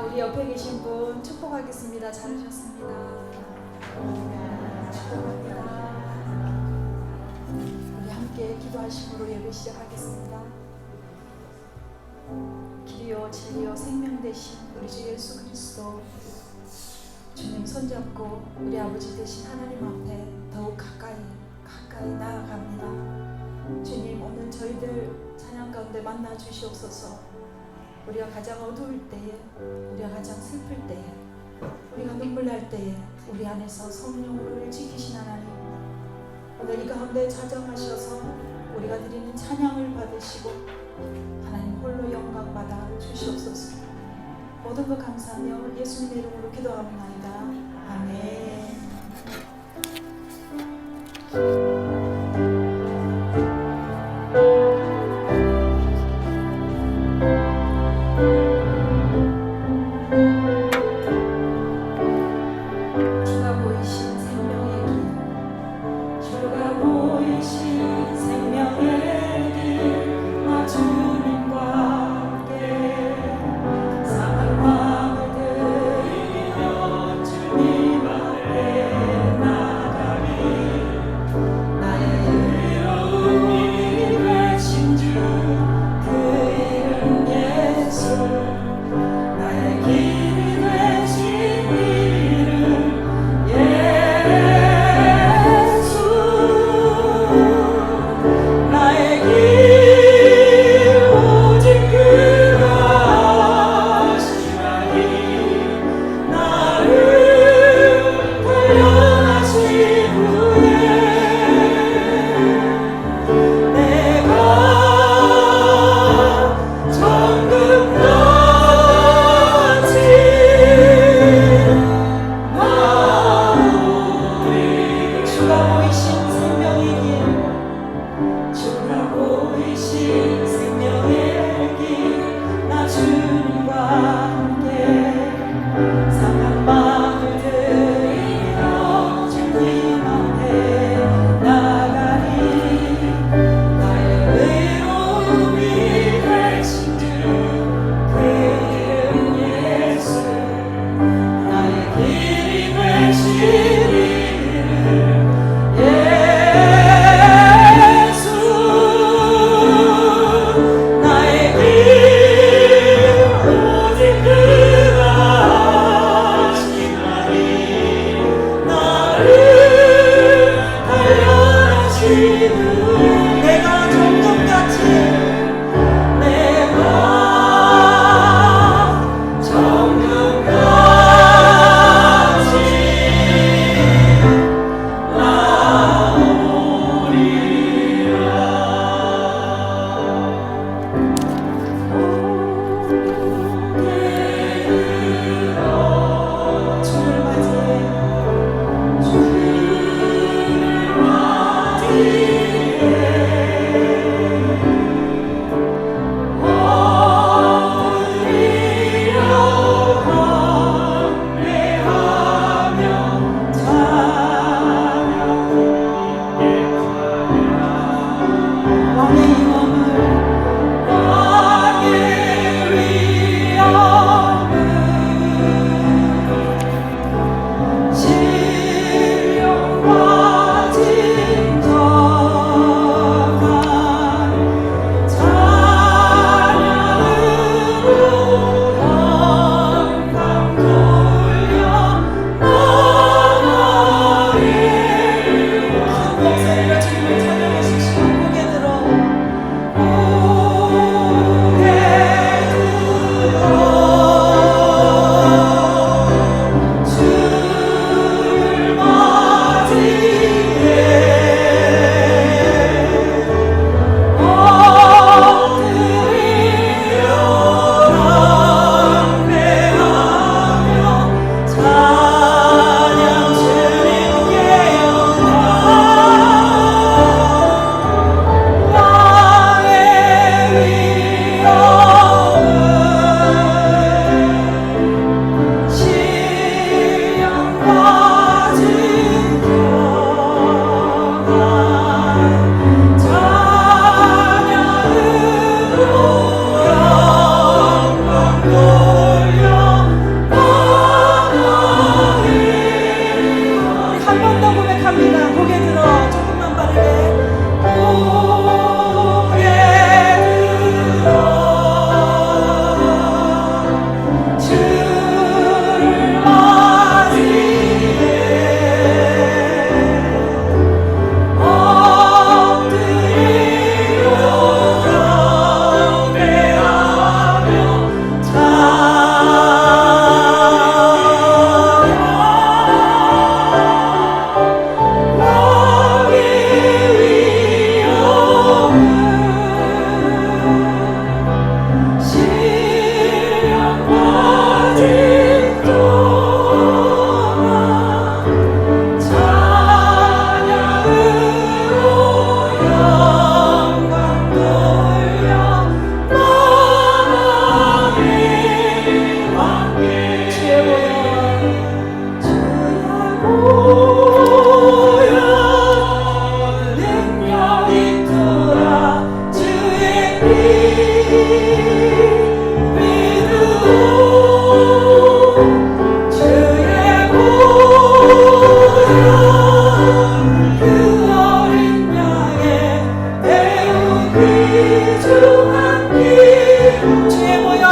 우리 옆에 계신 분 축복하겠습니다. 잘하셨습니다. 축복합니다. 우리 함께 기도하심으로 예배 시작하겠습니다. 길이요 진리요 생명 되신 우리 주 예수 그리스도, 주님 손잡고 우리 아버지 되신 하나님 앞에 더욱 가까이 나아갑니다. 주님, 오늘 저희들 찬양 가운데 만나 주시옵소서. 우리가 가장 어두울 때에, 우리가 가장 슬플 때에, 우리가 눈물 날 때에 우리 안에서 성령으로 지키신 하나님, 오늘 이 가운데 자정하셔서 우리가 드리는 찬양을 받으시고 하나님 홀로 영광 받아 주시옵소서. 모든 것 감사하며 예수님의 이름으로 기도합니다. 아멘. 주님 안에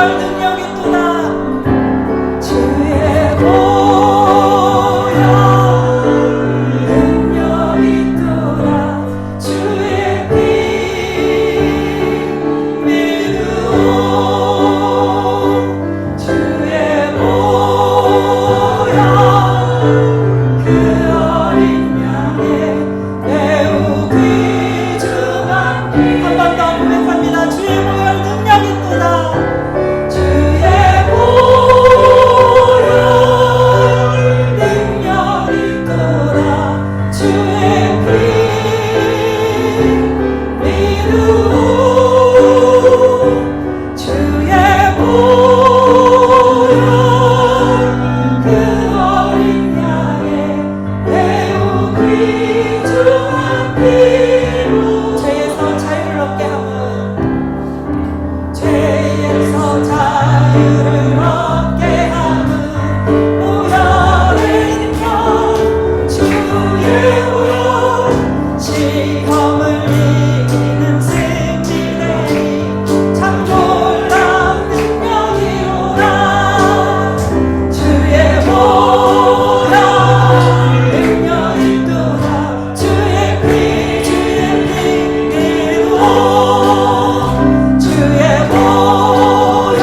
보혈 능력이 있도다. 주의 보혈 능력이 있도다. 주의 피 믿으오. 주의 보혈 그 어린 양의 매우 귀중한 피. 한 번 더 고백합니다. 주의 보혈 능력 있도다. 주의 보혈 능력 있도다. 주의 피 믿으오. 주의 보혈 그 어린 양의 매우 귀중한 피로 죄에서 자유를 얻게 함은 죄에서 자유를 얻게 함은 보혈의 능력 주의 보혈 시험을 이기는 승리되니 참 놀라운 능력이로다. 주의 보혈 능력 있도다. 주의 피 믿으오. 주의 보혈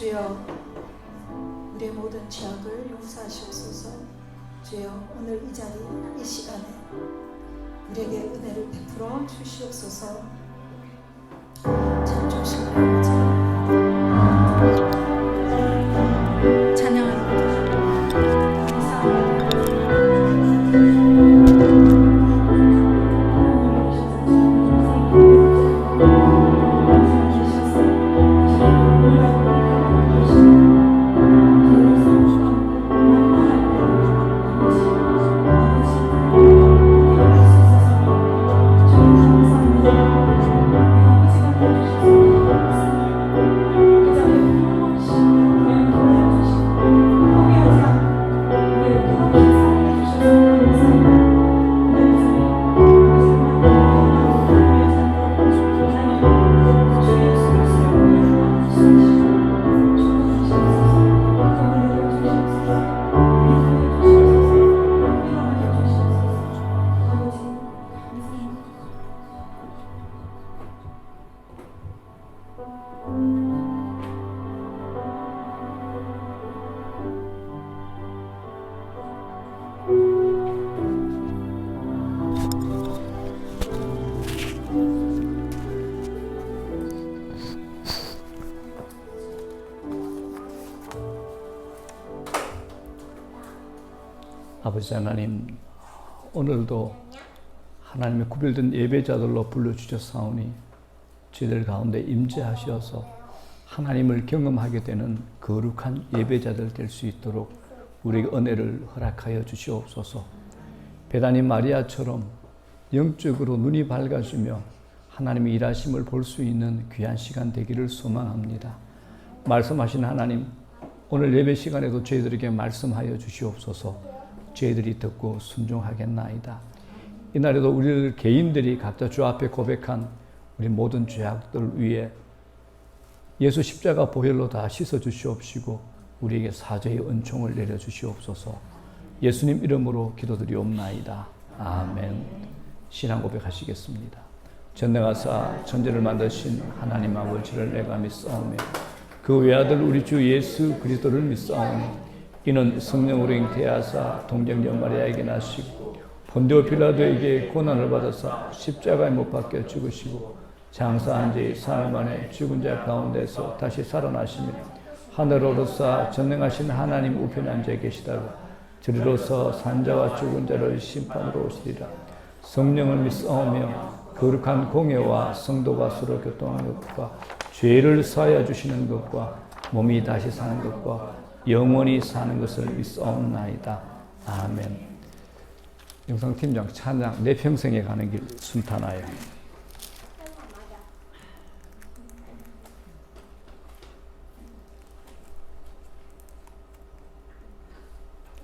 주여, 우리의 모든 죄악을 용서하시옵소서. 주여, 오늘 이 자리, 이 시간에 우리에게 은혜를 베풀어 주시옵소서. 참 조심하여 찬양합니다. 아버지 하나님, 오늘도 하나님의 구별된 예배자들로 불러주셨사오니 저희들 가운데 임재하셔서 하나님을 경험하게 되는 거룩한 예배자들 될 수 있도록 우리에게 은혜를 허락하여 주시옵소서. 베다니 마리아처럼 영적으로 눈이 밝아지며 하나님의 일하심을 볼 수 있는 귀한 시간 되기를 소망합니다. 말씀하신 하나님, 오늘 예배 시간에도 저희들에게 말씀하여 주시옵소서. 저희들이 듣고 순종하겠나이다. 이날에도 우리 개인들이 각자 주 앞에 고백한 우리 모든 죄악들 위에 예수 십자가 보혈로 다 씻어 주시옵시고 우리에게 사죄의 은총을 내려 주시옵소서. 예수님 이름으로 기도드리옵나이다. 아멘. 신앙 고백하시겠습니다. 전능하사 천지를 만드신 하나님 아버지를 내가 믿사오며 그 외아들 우리 주 예수 그리스도를 믿사오니 이는 성령으로 잉태하사 동정녀 마리아에게 나시고 본디오 빌라도에게 고난을 받아사 십자가에 못 박혀 죽으시고 장사한 지 사흘 만에 죽은 자 가운데서 다시 살아나시며 하늘 오르사 전능하신 하나님 우편에 앉아 계시다가 저리로서 산자와 죽은 자를 심판으로 오시리라. 성령을 믿사오며 거룩한 공예와 성도가 서로 교통하는 것과 죄를 사하여 주시는 것과 몸이 다시 사는 것과 영원히 사는 것을 믿사옵나이다. 아멘. 영상팀장 찬양 내 평생에 가는 길 순탄하여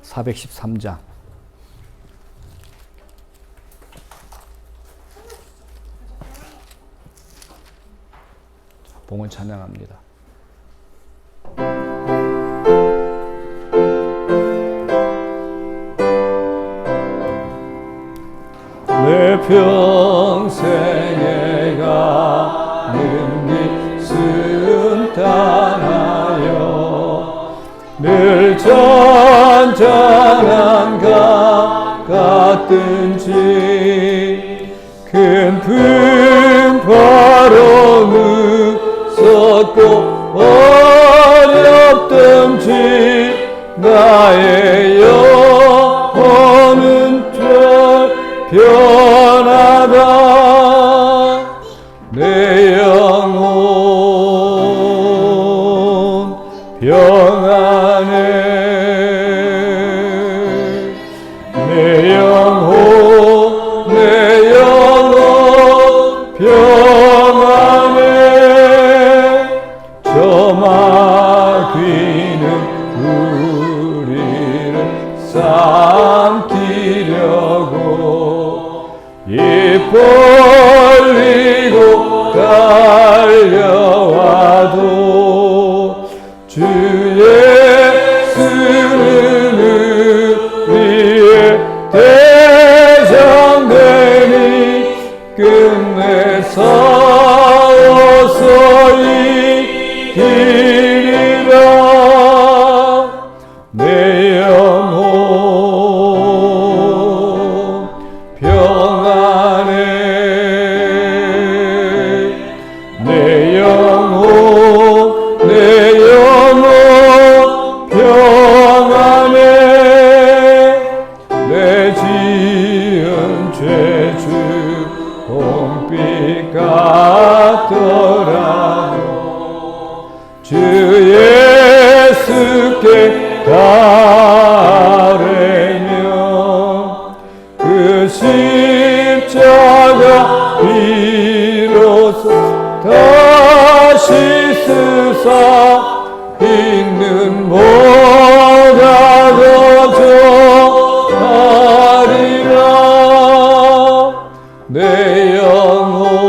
413장 봉헌 찬양합니다. 내 평생에 가는 길 순탄하여 늘 잔잔한 강 같든지 큰 풍파로 무섭고 어렵든지 나의 영혼은 변하다. 내 영혼 평안해. 내 영혼 평안해. 저 마귀는 우리를 삼키려고 입 벌리고 달려와도 주 예수는 우리의 대장되니 끝내 싸워서 이기리라. 내 영혼 평안해. 내 영혼 평안해. 내 지은 죄 주 홍빛 같더라도 주 예수께 따르며 그 십자가 비로소 다시 쓰사 있는 보다 더 좋아리라. 내 영혼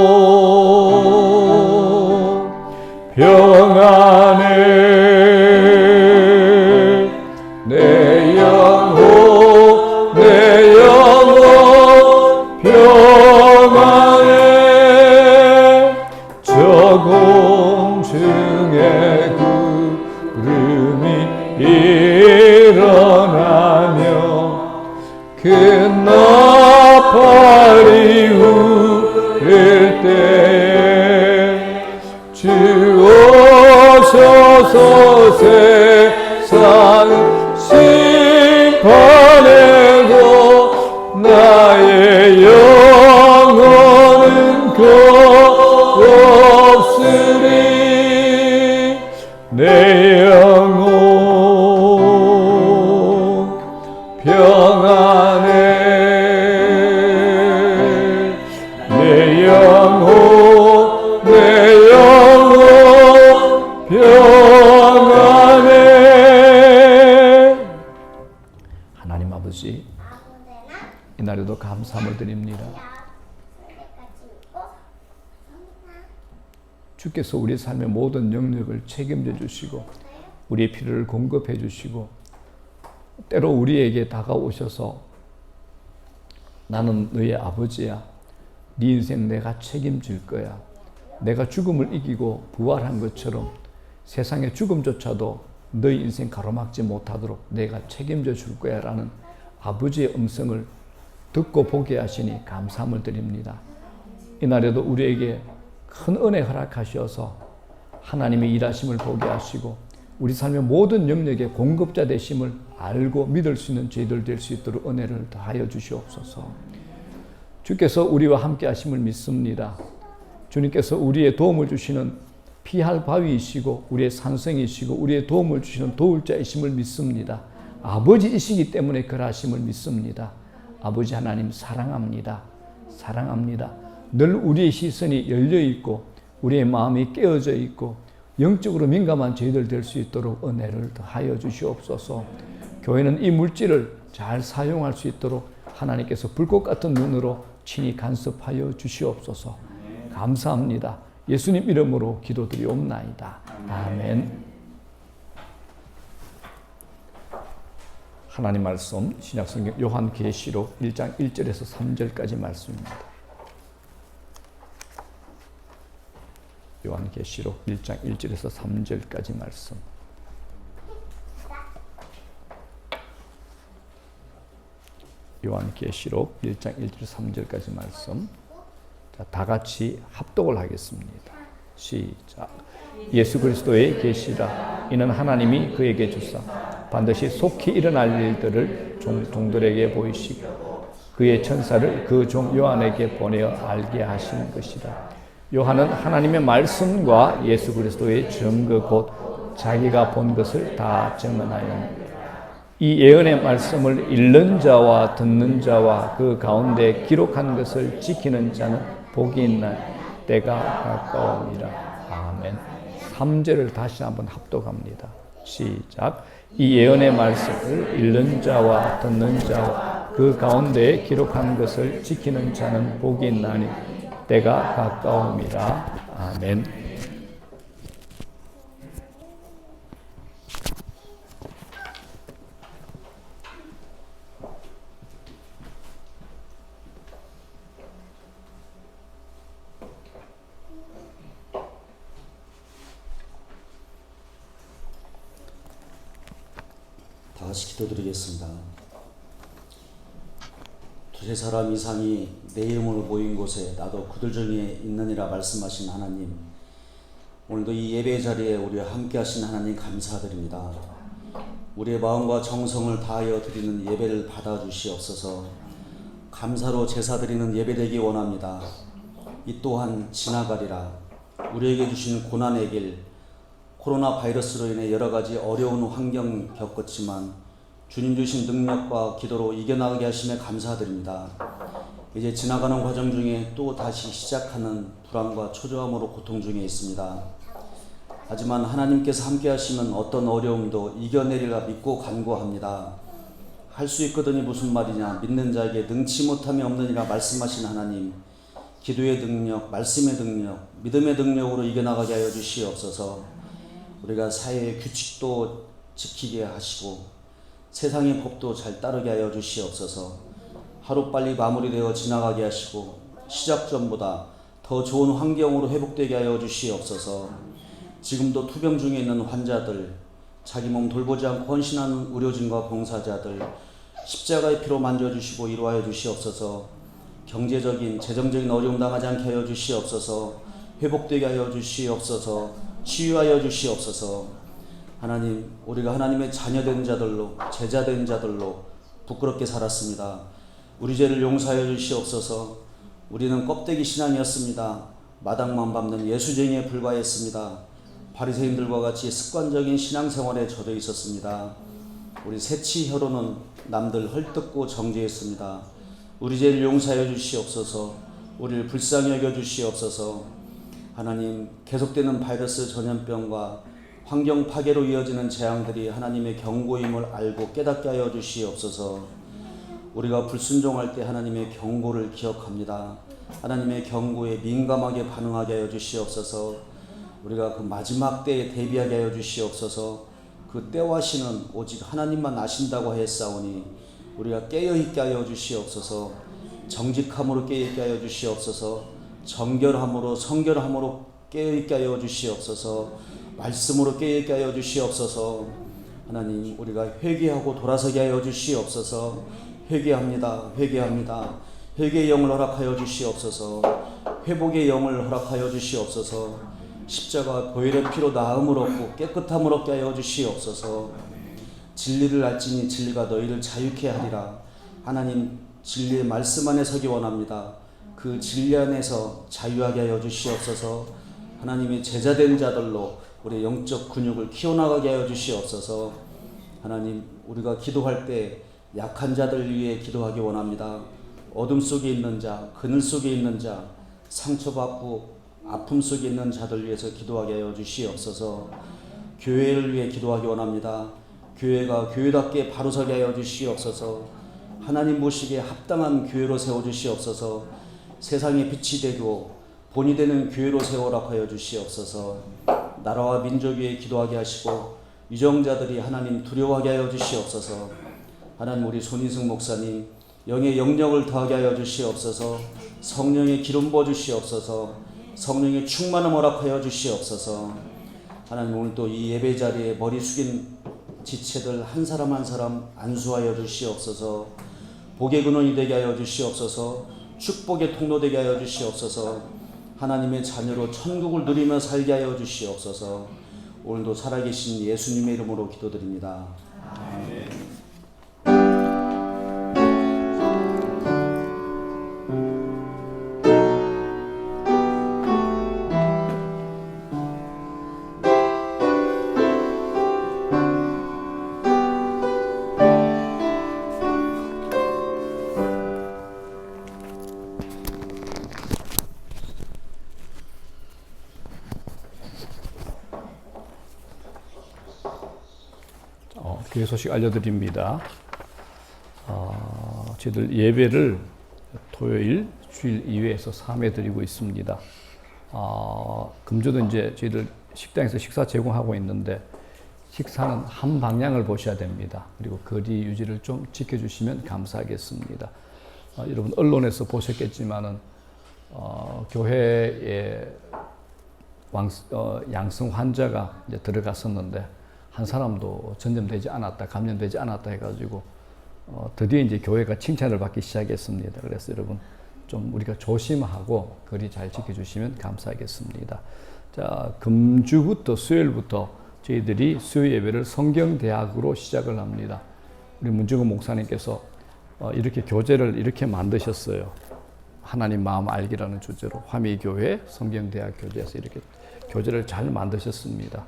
평안해. 내 영혼 평안해. 저 공중에 구름이 일어나며 큰 나팔이 울릴 때에 주 오셔서 세상을 심판해도 나의 영혼은 없으리. 내 영혼 평안해. 내 영혼 평안해. 하나님 아버지, 이날에도 감사함을 드립니다. 주께서 우리 삶의 모든 영역을 책임져 주시고 우리의 필요를 공급해 주시고 때로 우리에게 다가오셔서 나는 너의 아버지야. 네 인생 내가 책임질 거야. 내가 죽음을 이기고 부활한 것처럼 세상의 죽음조차도 너의 인생 가로막지 못하도록 내가 책임져 줄 거야 라는 아버지의 음성을 듣고 보게 하시니 감사함을 드립니다. 이날에도 우리에게 큰 은혜 허락하셔서 하나님의 일하심을 보게 하시고 우리 삶의 모든 영역의 공급자 되심을 알고 믿을 수 있는 저희들 될 수 있도록 은혜를 더하여 주시옵소서. 주께서 우리와 함께 하심을 믿습니다. 주님께서 우리의 도움을 주시는 피할 바위이시고 우리의 산성이시고 우리의 도움을 주시는 도울 자이심을 믿습니다. 아버지이시기 때문에 그러하심을 믿습니다. 아버지 하나님 사랑합니다. 사랑합니다. 늘 우리의 시선이 열려있고 우리의 마음이 깨어져 있고 영적으로 민감한 저희들 될 수 있도록 은혜를 더하여 주시옵소서. 교회는 이 물질을 잘 사용할 수 있도록 하나님께서 불꽃 같은 눈으로 친히 간섭하여 주시옵소서. 감사합니다. 예수님 이름으로 기도드리옵나이다. 아멘. 하나님 말씀 신약성경 요한계시록 1장 1절에서 3절까지 말씀입니다. 요한계시록 1장 1절에서 3절까지 말씀. 요한계시록 1장 1절 3절까지 말씀. 자, 다 같이 합독을 하겠습니다. 시작. 예수 그리스도의 계시라. 이는 하나님이 그에게 주사 반드시 속히 일어날 일들을 종들에게 보이시고 그의 천사를 그 종 요한에게 보내어 알게 하신 것이다. 요한은 하나님의 말씀과 예수 그리스도의 증거 곧 자기가 본 것을 다 증언하였느니라. 이 예언의 말씀을 읽는 자와 듣는 자와 그 가운데 기록한 것을 지키는 자는 복이 있나니 때가 가까우니라. 아멘. 3절을 다시 한번 합독합니다. 시작. 이 예언의 말씀을 읽는 자와 듣는 자와 그 가운데 기록한 것을 지키는 자는 복이 있나니 때가 가까움이라. 아멘. 다 같이 기도드리겠습니다. 두세 사람 이상이 내 이름으로 모인 곳에 나도 그들 중에 있느니라 말씀하신 하나님, 오늘도 이 예배 자리에 우리와 함께 하신 하나님 감사드립니다. 우리의 마음과 정성을 다하여 드리는 예배를 받아주시옵소서. 감사로 제사 드리는 예배 되기 원합니다. 이 또한 지나가리라. 우리에게 주신 고난의 길, 코로나 바이러스로 인해 여러 가지 어려운 환경 겪었지만 주님 주신 능력과 기도로 이겨나가게 하심에 감사드립니다. 이제 지나가는 과정 중에 또 다시 시작하는 불안과 초조함으로 고통 중에 있습니다. 하지만 하나님께서 함께 하시면 어떤 어려움도 이겨내리라 믿고 간구합니다. 할 수 있거든이 무슨 말이냐, 믿는 자에게 능치 못함이 없느니라 말씀하신 하나님, 기도의 능력, 말씀의 능력, 믿음의 능력으로 이겨나가게 하여 주시옵소서. 우리가 사회의 규칙도 지키게 하시고 세상의 법도 잘 따르게 하여 주시옵소서. 하루빨리 마무리되어 지나가게 하시고 시작 전보다 더 좋은 환경으로 회복되게 하여 주시옵소서. 지금도 투병 중에 있는 환자들, 자기 몸 돌보지 않고 헌신하는 의료진과 봉사자들 십자가의 피로 만져주시고 이루하여 주시옵소서. 경제적인, 재정적인 어려움 당하지 않게 하여 주시옵소서. 회복되게 하여 주시옵소서. 치유하여 주시옵소서. 하나님, 우리가 하나님의 자녀된 자들로, 제자된 자들로 부끄럽게 살았습니다. 우리 죄를 용서하여 주시옵소서. 우리는 껍데기 신앙이었습니다. 마당만 밟는 예수쟁이에 불과했습니다. 바리새인들과 같이 습관적인 신앙생활에 젖어 있었습니다. 우리 새치 혀로는 남들 헐뜯고 정죄했습니다. 우리 죄를 용서하여 주시옵소서. 우리를 불쌍히 여겨 주시옵소서. 하나님, 계속되는 바이러스 전염병과 환경 파괴로 이어지는 재앙들이 하나님의 경고임을 알고 깨닫게 하여 주시옵소서. 우리가 불순종할 때 하나님의 경고를 기억합니다. 하나님의 경고에 민감하게 반응하게 하여 주시옵소서. 우리가 그 마지막 때에 대비하게 하여 주시옵소서. 그 때와 시는 오직 하나님만 아신다고 하였사오니 우리가 깨어있게 하여 주시옵소서. 정직함으로 깨어있게 하여 주시옵소서. 정결함으로 성결함으로 깨어있게 하여 주시옵소서. 말씀으로 깨어있게 하여 주시옵소서. 하나님, 우리가 회개하고 돌아서게 하여 주시옵소서. 회개합니다. 회개합니다. 회개의 영을 허락하여 주시옵소서. 회복의 영을 허락하여 주시옵소서. 십자가 보혈의 피로 나음을 얻고 깨끗함을 얻게 하여 주시옵소서. 진리를 알지니 진리가 너희를 자유케 하리라. 하나님, 진리의 말씀 안에 서기 원합니다. 그 진리 안에서 자유하게 하여 주시옵소서. 하나님의 제자된 자들로 우리의 영적 근육을 키워나가게 하여 주시옵소서. 하나님, 우리가 기도할 때 약한 자들 위해 기도하기 원합니다. 어둠 속에 있는 자, 그늘 속에 있는 자, 상처받고 아픔 속에 있는 자들 위해서 기도하게 하여 주시옵소서. 교회를 위해 기도하기 원합니다. 교회가 교회답게 바로서게 하여 주시옵소서. 하나님 보시기에 합당한 교회로 세워주시옵소서. 세상의 빛이 되고 본이 되는 교회로 세워라 하여 주시옵소서. 나라와 민족 위에 기도하게 하시고 유정자들이 하나님 두려워하게 하여 주시옵소서. 하나님, 우리 손인승 목사님 영의 영역을 더하게 하여 주시옵소서. 성령의 기름 부어 주시옵소서. 성령의 충만함 허락하여 주시옵소서. 하나님, 오늘 또 이 예배 자리에 머리 숙인 지체들 한 사람 한 사람 안수하여 주시옵소서. 복의 근원이 되게 하여 주시옵소서. 축복의 통로 되게 하여 주시옵소서. 하나님의 자녀로 천국을 누리며 살게 하여 주시옵소서. 오늘도 살아계신 예수님의 이름으로 기도드립니다. 아멘. 교회 소식 알려드립니다. 저희들 예배를 토요일, 주일 2회에서 3회 드리고 있습니다. 금주도 이제 저희들 식당에서 식사 제공하고 있는데 식사는 한 방향을 보셔야 됩니다. 그리고 거리 유지를 좀 지켜주시면 감사하겠습니다. 여러분 언론에서 보셨겠지만은 교회에 양성 환자가 이제 들어갔었는데 한 사람도 전염되지 않았다, 감염되지 않았다 해가지고 드디어 이제 교회가 칭찬을 받기 시작했습니다. 그래서 여러분 좀 우리가 조심하고 거리 잘 지켜주시면 감사하겠습니다. 자, 금주부터 수요일부터 저희들이 수요 예배를 성경대학으로 시작을 합니다. 우리 문중근 목사님께서 이렇게 교재를 이렇게 만드셨어요. 하나님 마음 알기라는 주제로 화미교회 성경대학 교재에서 이렇게 교재를 잘 만드셨습니다.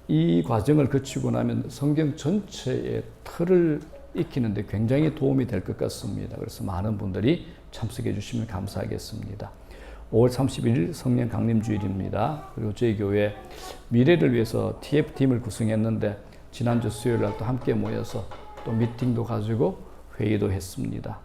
이 과정을 거치고 나면 성경 전체의 틀을 익히는데 굉장히 도움이 될 것 같습니다. 그래서 많은 분들이 참석해 주시면 감사하겠습니다. 5월 31일 성령 강림주일입니다. 그리고 저희 교회 미래를 위해서 TF팀을 구성했는데 지난주 수요일 날 또 함께 모여서 또 미팅도 가지고 회의도 했습니다.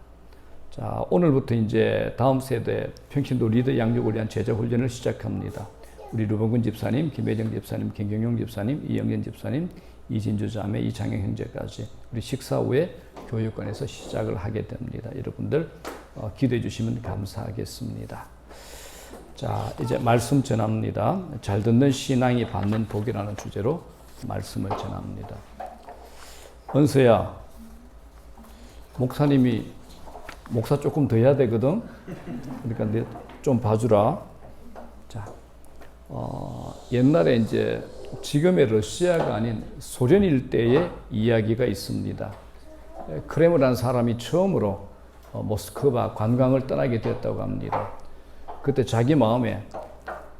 자, 오늘부터 이제 다음 세대 평신도 리더 양육을 위한 제자 훈련을 시작합니다. 우리 류범근 집사님, 김혜정 집사님, 김경용 집사님, 이영현 집사님, 이진주 자매, 이창영 형제까지 우리 식사 후에 교육관에서 시작을 하게 됩니다. 여러분들 기도해 주시면 감사하겠습니다. 자, 이제 말씀 전합니다. 잘 듣는 신앙이 받는 복이라는 주제로 말씀을 전합니다. 은서야, 목사님이 목사 조금 더 해야 되거든. 그러니까 내 좀 봐주라. 자, 옛날에 이제 지금의 러시아가 아닌 소련 일대의 이야기가 있습니다. 크렘이라는 사람이 처음으로 모스크바 관광을 떠나게 됐다고 합니다. 그때 자기 마음에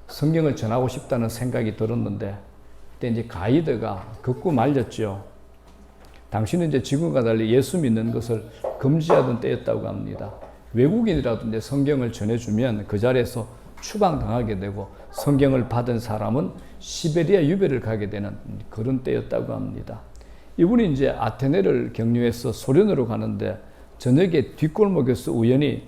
성경을 전하고 싶다는 생각이 들었는데 그때 이제 가이드가 극구 말렸죠. 당신은 이제 지금과 달리 예수 믿는 것을 금지하던 때였다고 합니다. 외국인이라도 이제 성경을 전해주면 그 자리에서 추방당하게 되고 성경을 받은 사람은 시베리아 유배를 가게 되는 그런 때였다고 합니다. 이분이 이제 아테네를 경유해서 소련으로 가는데 저녁에 뒷골목에서 우연히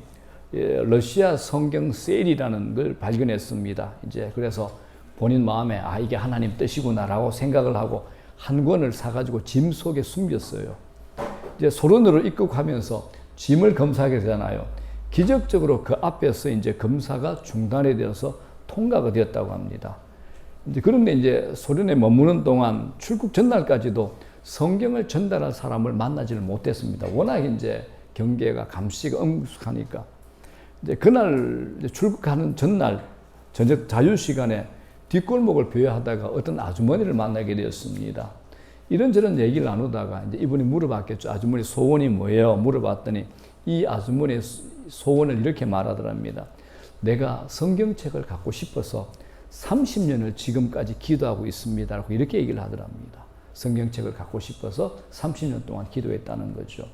러시아 성경 세일이라는 걸 발견했습니다. 이제 그래서 본인 마음에 이게 하나님 뜻이구나라고 생각을 하고 한 권을 사가지고 짐 속에 숨겼어요. 이제 소련으로 입국하면서 짐을 검사하게 되잖아요. 기적적으로 그 앞에서 이제 검사가 중단이 되어서 통과가 되었다고 합니다. 그런데 이제 소련에 머무는 동안 출국 전날까지도 성경을 전달할 사람을 만나지를 못했습니다. 워낙 이제 경계가 감시가 엄숙하니까. 이제 그날 이제 출국하는 전날 저녁 자유 시간에 뒷골목을 배회하다가 어떤 아주머니를 만나게 되었습니다. 이런저런 얘기를 나누다가 이제 이분이 물어봤겠죠. 아주머니 소원이 뭐예요? 물어봤더니 이 아주머니의 소원을 이렇게 말하더랍니다. 내가 성경책을 갖고 싶어서 30년을 지금까지 기도하고 있습니다. 라고 이렇게 얘기를 하더랍니다. 성경책을 갖고 싶어서 30년 동안 기도했다는 거죠.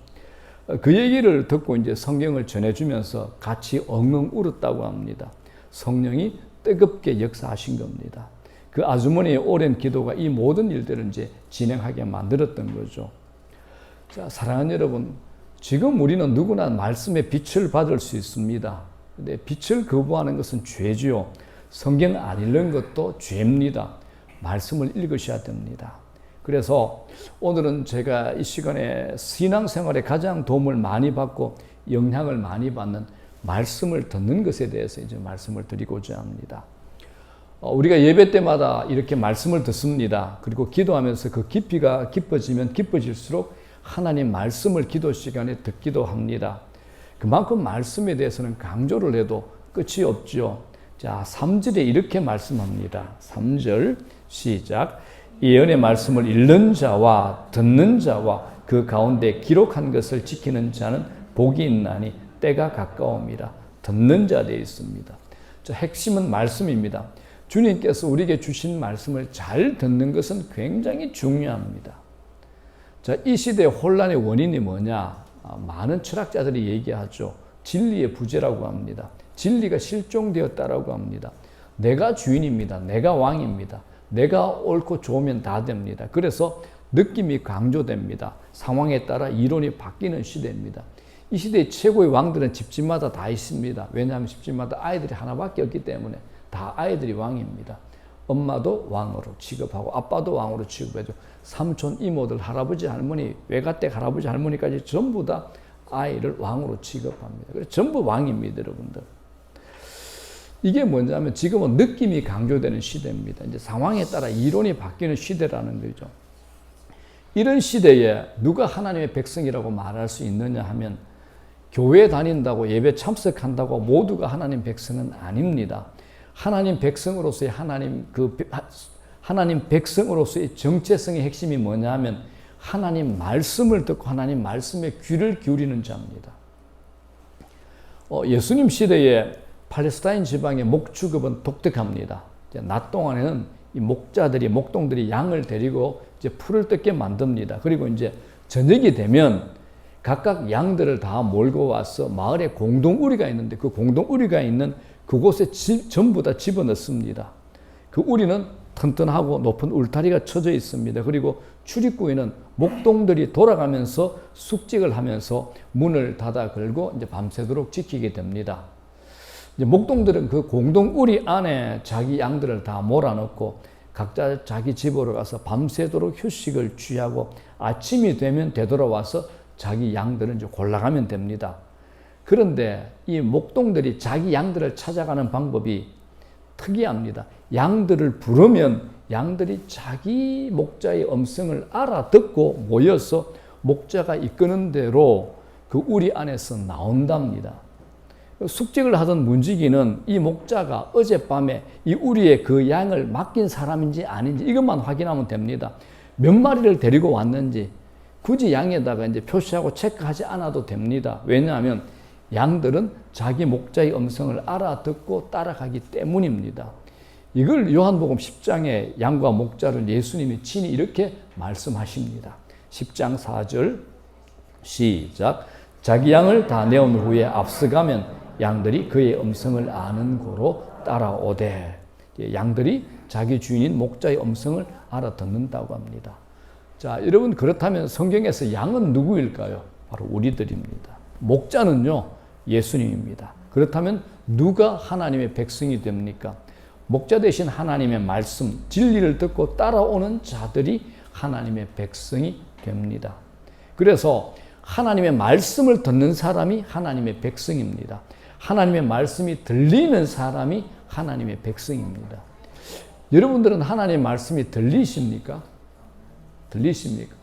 그 얘기를 듣고 이제 성경을 전해주면서 같이 엉엉 울었다고 합니다. 성령이 뜨겁게 역사하신 겁니다. 그 아주머니의 오랜 기도가 이 모든 일들을 이제 진행하게 만들었던 거죠. 자, 사랑하는 여러분, 지금 우리는 누구나 말씀의 빛을 받을 수 있습니다. 근데 빛을 거부하는 것은 죄지요. 성경 안 읽는 것도 죄입니다. 말씀을 읽으셔야 됩니다. 그래서 오늘은 제가 이 시간에 신앙생활에 가장 도움을 많이 받고 영향을 많이 받는 말씀을 듣는 것에 대해서 이제 말씀을 드리고자 합니다. 우리가 예배 때마다 이렇게 말씀을 듣습니다. 그리고 기도하면서 그 깊이가 깊어지면 깊어질수록 하나님 말씀을 기도 시간에 듣기도 합니다. 그만큼 말씀에 대해서는 강조를 해도 끝이 없죠. 자, 3절에 이렇게 말씀합니다. 3절 시작. 예언의 말씀을 읽는 자와 듣는 자와 그 가운데 기록한 것을 지키는 자는 복이 있나니 때가 가까움이라. 듣는 자 되어 있습니다. 자, 핵심은 말씀입니다. 주님께서 우리에게 주신 말씀을 잘 듣는 것은 굉장히 중요합니다. 자, 이 시대의 혼란의 원인이 뭐냐? 많은 철학자들이 얘기하죠. 진리의 부재라고 합니다. 진리가 실종되었다라고 합니다. 내가 주인입니다. 내가 왕입니다. 내가 옳고 좋으면 다 됩니다. 그래서 느낌이 강조됩니다. 상황에 따라 이론이 바뀌는 시대입니다. 이 시대의 최고의 왕들은 집집마다 다 있습니다. 왜냐하면 집집마다 아이들이 하나밖에 없기 때문에 다 아이들이 왕입니다. 엄마도 왕으로 취급하고 아빠도 왕으로 취급해줘. 삼촌, 이모들, 할아버지, 할머니, 외가댁 할아버지, 할머니까지 전부 다 아이를 왕으로 취급합니다. 그래서 전부 왕입니다, 여러분들. 이게 뭐냐면 지금은 느낌이 강조되는 시대입니다. 이제 상황에 따라 이론이 바뀌는 시대라는 거죠. 이런 시대에 누가 하나님의 백성이라고 말할 수 있느냐 하면 교회 다닌다고 예배 참석한다고 모두가 하나님 백성은 아닙니다. 하나님 백성으로서의 하나님 백성으로서의 정체성의 핵심이 뭐냐 하면 하나님 말씀을 듣고 하나님 말씀에 귀를 기울이는 자입니다. 예수님 시대에 팔레스타인 지방의 목축업은 독특합니다. 낮 동안에는 이 목동들이 양을 데리고 이제 풀을 뜯게 만듭니다. 그리고 이제 저녁이 되면 각각 양들을 다 몰고 와서 마을에 공동우리가 있는데 그 공동우리가 있는 그곳에 전부 다 집어넣습니다. 그 우리는 튼튼하고 높은 울타리가 쳐져 있습니다. 그리고 출입구에는 목동들이 돌아가면서 숙직을 하면서 문을 닫아 걸고 이제 밤새도록 지키게 됩니다. 이제 목동들은 그 공동우리 안에 자기 양들을 다 몰아넣고 각자 자기 집으로 가서 밤새도록 휴식을 취하고 아침이 되면 되돌아와서 자기 양들은 이제 골라가면 됩니다. 그런데 이 목동들이 자기 양들을 찾아가는 방법이 특이합니다. 양들을 부르면 양들이 자기 목자의 음성을 알아듣고 모여서 목자가 이끄는 대로 그 우리 안에서 나온답니다. 숙직을 하던 문지기는 이 목자가 어젯밤에 이 우리의 그 양을 맡긴 사람인지 아닌지 이것만 확인하면 됩니다. 몇 마리를 데리고 왔는지 굳이 양에다가 이제 표시하고 체크하지 않아도 됩니다. 왜냐하면 양들은 자기 목자의 음성을 알아듣고 따라가기 때문입니다. 이걸 요한복음 10장에 양과 목자를 예수님이 친히 이렇게 말씀하십니다. 10장 4절 시작. 자기 양을 다 내온 후에 앞서가면 양들이 그의 음성을 아는 고로 따라오되. 양들이 자기 주인인 목자의 음성을 알아듣는다고 합니다. 자, 여러분 그렇다면 성경에서 양은 누구일까요? 바로 우리들입니다. 목자는요, 예수님입니다. 그렇다면 누가 하나님의 백성이 됩니까? 목자 되신 하나님의 말씀, 진리를 듣고 따라오는 자들이 하나님의 백성이 됩니다. 그래서 하나님의 말씀을 듣는 사람이 하나님의 백성입니다. 하나님의 말씀이 들리는 사람이 하나님의 백성입니다. 여러분들은 하나님의 말씀이 들리십니까? 들리십니까?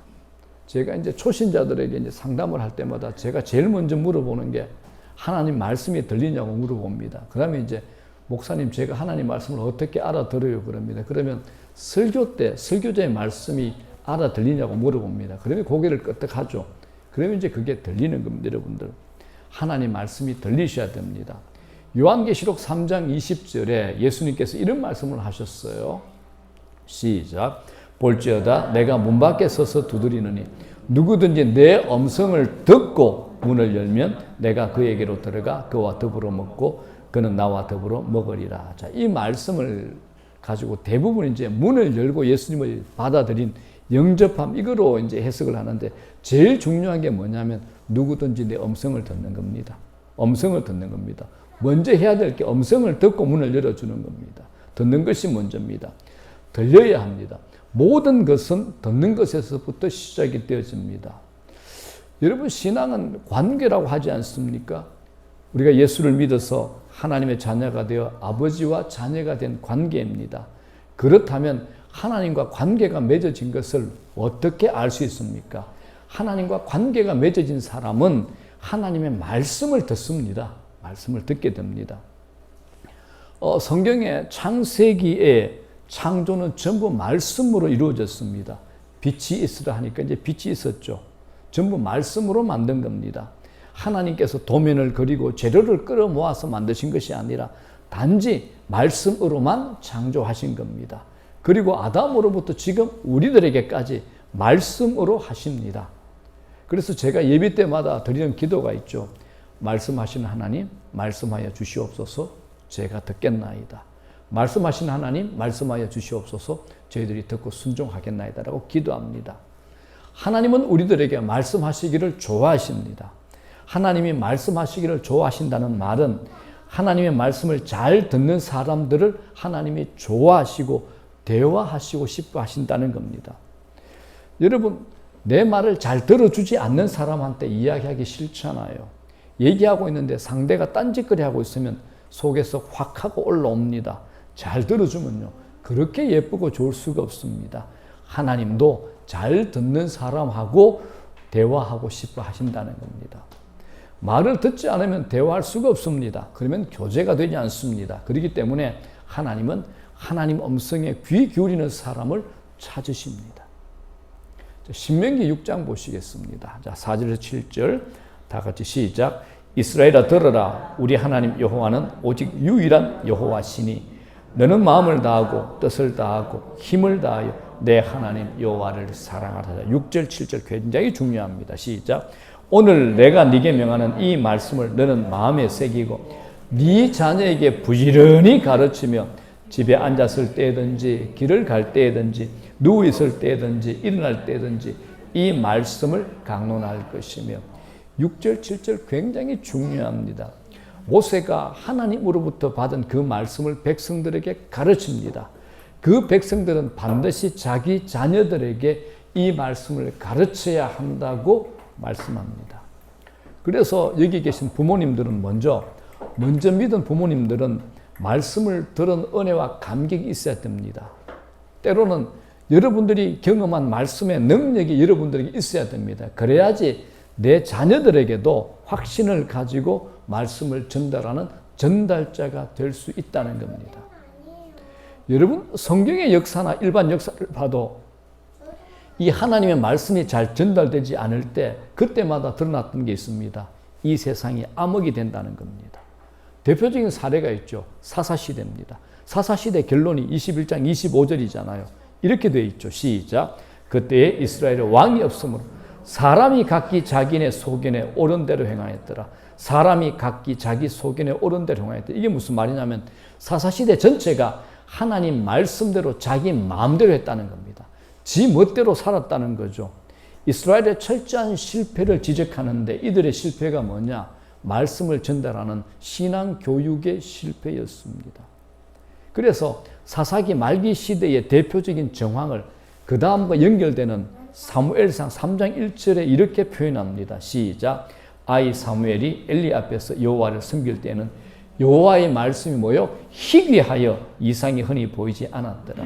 제가 이제 초신자들에게 이제 상담을 할 때마다 제가 제일 먼저 물어보는 게 하나님 말씀이 들리냐고 물어봅니다. 그 다음에 이제 목사님 제가 하나님 말씀을 어떻게 알아들어요? 그럽니다. 그러면 설교 때 설교자의 말씀이 알아들리냐고 물어봅니다. 그러면 고개를 끄덕하죠. 그러면 이제 그게 들리는 겁니다. 여러분들. 하나님 말씀이 들리셔야 됩니다. 요한계시록 3장 20절에 예수님께서 이런 말씀을 하셨어요. 시작. 볼지어다 내가 문 밖에 서서 두드리느니 누구든지 내 음성을 듣고 문을 열면 내가 그에게로 들어가 그와 더불어 먹고 그는 나와 더불어 먹으리라. 자, 이 말씀을 가지고 대부분 이제 문을 열고 예수님을 받아들인 영접함 이거로 이제 해석을 하는데 제일 중요한 게 뭐냐면 누구든지 내 음성을 듣는 겁니다. 음성을 듣는 겁니다. 먼저 해야 될 게 음성을 듣고 문을 열어주는 겁니다. 듣는 것이 먼저입니다. 들려야 합니다. 모든 것은 듣는 것에서부터 시작이 되어집니다. 여러분 신앙은 관계라고 하지 않습니까? 우리가 예수를 믿어서 하나님의 자녀가 되어 아버지와 자녀가 된 관계입니다. 그렇다면 하나님과 관계가 맺어진 것을 어떻게 알 수 있습니까? 하나님과 관계가 맺어진 사람은 하나님의 말씀을 듣습니다. 말씀을 듣게 됩니다. 성경의 창세기에 창조는 전부 말씀으로 이루어졌습니다. 빛이 있으라 하니까 이제 빛이 있었죠. 전부 말씀으로 만든 겁니다. 하나님께서 도면을 그리고 재료를 끌어모아서 만드신 것이 아니라 단지 말씀으로만 창조하신 겁니다. 그리고 아담으로부터 지금 우리들에게까지 말씀으로 하십니다. 그래서 제가 예배 때마다 드리는 기도가 있죠. 말씀하시는 하나님, 말씀하여 주시옵소서 제가 듣겠나이다. 말씀하시는 하나님, 말씀하여 주시옵소서 저희들이 듣고 순종하겠나이다 라고 기도합니다. 하나님은 우리들에게 말씀하시기를 좋아하십니다. 하나님이 말씀하시기를 좋아하신다는 말은 하나님의 말씀을 잘 듣는 사람들을 하나님이 좋아하시고 대화하시고 싶어 하신다는 겁니다. 여러분, 내 말을 잘 들어주지 않는 사람한테 이야기하기 싫잖아요. 얘기하고 있는데 상대가 딴짓거리 하고 있으면 속에서 확 하고 올라옵니다. 잘 들어주면요. 그렇게 예쁘고 좋을 수가 없습니다. 하나님도 잘 듣는 사람하고 대화하고 싶어 하신다는 겁니다. 말을 듣지 않으면 대화할 수가 없습니다. 그러면 교제가 되지 않습니다. 그렇기 때문에 하나님은 하나님 음성에 귀 기울이는 사람을 찾으십니다. 신명기 6장 보시겠습니다. 자, 4절에서 7절 다 같이 시작. 이스라엘아 들으라. 우리 하나님 여호와는 오직 유일한 여호와시니 너는 마음을 다하고 뜻을 다하고 힘을 다하여 내 하나님 여호와를 사랑하라. 6절 7절 굉장히 중요합니다. 시작. 오늘 내가 네게 명하는 이 말씀을 너는 마음에 새기고 네 자녀에게 부지런히 가르치며 집에 앉았을 때든지 길을 갈 때든지 누워 있을 때든지 일어날 때든지 이 말씀을 강론할 것이며 6절 7절 굉장히 중요합니다. 모세가 하나님으로부터 받은 그 말씀을 백성들에게 가르칩니다. 그 백성들은 반드시 자기 자녀들에게 이 말씀을 가르쳐야 한다고 말씀합니다. 그래서 여기 계신 부모님들은 먼저 믿은 부모님들은 말씀을 들은 은혜와 감격이 있어야 됩니다. 때로는 여러분들이 경험한 말씀의 능력이 여러분들에게 있어야 됩니다. 그래야지 내 자녀들에게도 확신을 가지고 말씀을 전달하는 전달자가 될 수 있다는 겁니다. 여러분, 성경의 역사나 일반 역사를 봐도 이 하나님의 말씀이 잘 전달되지 않을 때 그때마다 드러났던 게 있습니다. 이 세상이 암흑이 된다는 겁니다. 대표적인 사례가 있죠. 사사시대입니다. 사사시대 결론이 21장 25절이잖아요. 이렇게 되어 있죠. 시작. 그때에 이스라엘에 왕이 없으므로 사람이 각기 자기네 소견에 옳은 대로 행하였더라. 사람이 각기 자기 소견에 옳은 대로 행하였더라. 이게 무슨 말이냐면 사사시대 전체가 하나님 말씀대로 자기 마음대로 했다는 겁니다. 지 멋대로 살았다는 거죠. 이스라엘의 철저한 실패를 지적하는데 이들의 실패가 뭐냐? 말씀을 전달하는 신앙 교육의 실패였습니다. 그래서 사사기 말기 시대의 대표적인 정황을 그 다음과 연결되는 사무엘상 3장 1절에 이렇게 표현합니다. 시작. 아이 사무엘이 엘리 앞에서 여호와를 섬길 때는 여호와의 말씀이 뭐요? 희귀하여 이상이 흔히 보이지 않았더라.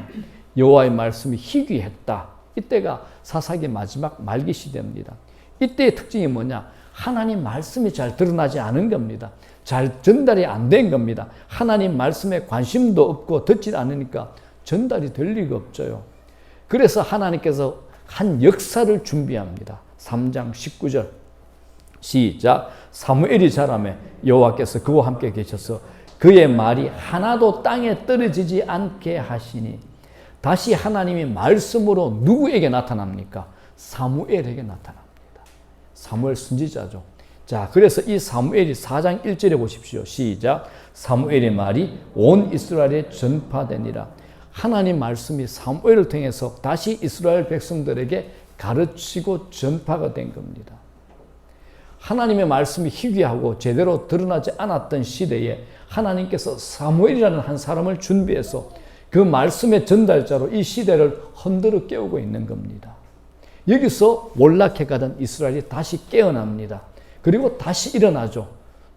여호와의 말씀이 희귀했다. 이때가 사사기 마지막 말기 시대입니다. 이때의 특징이 뭐냐? 하나님 말씀이 잘 드러나지 않은 겁니다. 잘 전달이 안 된 겁니다. 하나님 말씀에 관심도 없고 듣지 않으니까 전달이 될 리가 없죠. 그래서 하나님께서 한 역사를 준비합니다. 3장 19절 시작. 사무엘이 자라매 여호와께서 그와 함께 계셔서 그의 말이 하나도 땅에 떨어지지 않게 하시니. 다시 하나님이 말씀으로 누구에게 나타납니까? 사무엘에게 나타납니다. 사무엘 선지자죠. 자, 그래서 이 사무엘이 4장 1절에 보십시오. 시작. 사무엘의 말이 온 이스라엘에 전파되니라. 하나님 말씀이 사무엘을 통해서 다시 이스라엘 백성들에게 가르치고 전파가 된 겁니다. 하나님의 말씀이 희귀하고 제대로 드러나지 않았던 시대에 하나님께서 사무엘이라는 한 사람을 준비해서 그 말씀의 전달자로 이 시대를 흔들어 깨우고 있는 겁니다. 여기서 몰락해 가던 이스라엘이 다시 깨어납니다. 그리고 다시 일어나죠.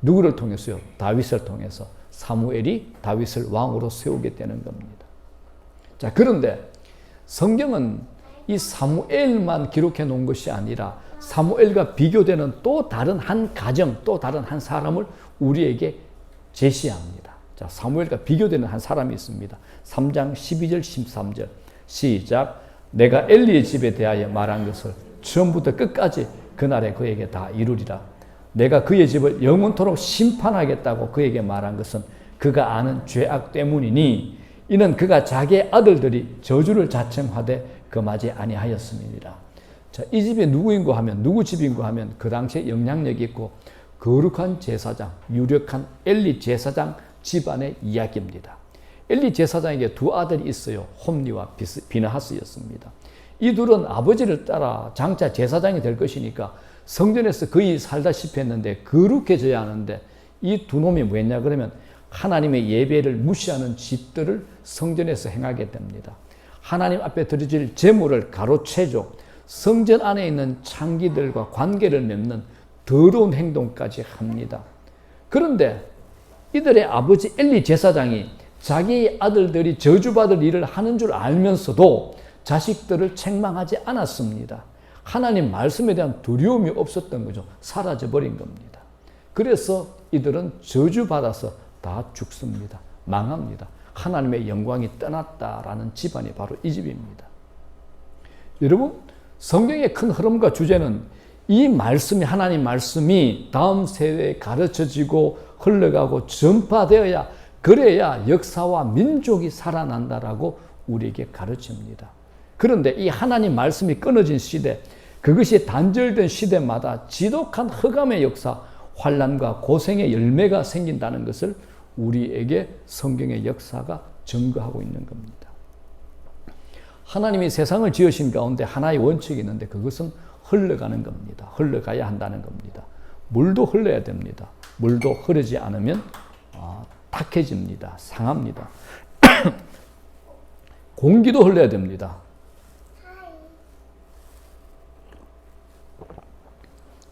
누구를 통해서요? 다윗을 통해서. 사무엘이 다윗을 왕으로 세우게 되는 겁니다. 자, 그런데 성경은 이 사무엘만 기록해 놓은 것이 아니라 사무엘과 비교되는 또 다른 한 가정, 또 다른 한 사람을 우리에게 제시합니다. 자, 사무엘과 비교되는 한 사람이 있습니다. 3장 12절 13절 시작. 내가 엘리의 집에 대하여 말한 것을 처음부터 끝까지 그날에 그에게 다 이루리라. 내가 그의 집을 영원토록 심판하겠다고 그에게 말한 것은 그가 아는 죄악 때문이니 이는 그가 자기의 아들들이 저주를 자청하되 금하지 아니하였음이니라. 자, 이 집이 누구인고 하면, 누구 집인고 하면 그 당시에 영향력이 있고 거룩한 제사장, 유력한 엘리 제사장 집안의 이야기입니다. 엘리 제사장에게 두 아들이 있어요. 홈리와 비느하스였습니다. 이 둘은 아버지를 따라 장차 제사장이 될 것이니까 성전에서 거의 살다시피 했는데 거룩해져야 하는데 이 두 놈이 뭐였냐 그러면 하나님의 예배를 무시하는 짓들을 성전에서 행하게 됩니다. 하나님 앞에 드려질 제물을 가로채죠. 성전 안에 있는 창기들과 관계를 맺는 더러운 행동까지 합니다. 그런데 이들의 아버지 엘리 제사장이 자기의 아들들이 저주받을 일을 하는 줄 알면서도 자식들을 책망하지 않았습니다. 하나님 말씀에 대한 두려움이 없었던 거죠. 사라져버린 겁니다. 그래서 이들은 저주받아서 다 죽습니다. 망합니다. 하나님의 영광이 떠났다라는 집안이 바로 이 집입니다. 여러분, 성경의 큰 흐름과 주제는 이 말씀이, 하나님 말씀이 다음 세대에 가르쳐지고 흘러가고 전파되어야, 그래야 역사와 민족이 살아난다라고 우리에게 가르칩니다. 그런데 이 하나님 말씀이 끊어진 시대, 그것이 단절된 시대마다 지독한 흑암의 역사, 환난과 고생의 열매가 생긴다는 것을 우리에게 성경의 역사가 증거하고 있는 겁니다. 하나님이 세상을 지으신 가운데 하나의 원칙이 있는데 그것은 흘러가는 겁니다. 흘러가야 한다는 겁니다. 물도 흘러야 됩니다. 물도 흐르지 않으면 탁해집니다. 상합니다. 공기도 흘러야 됩니다.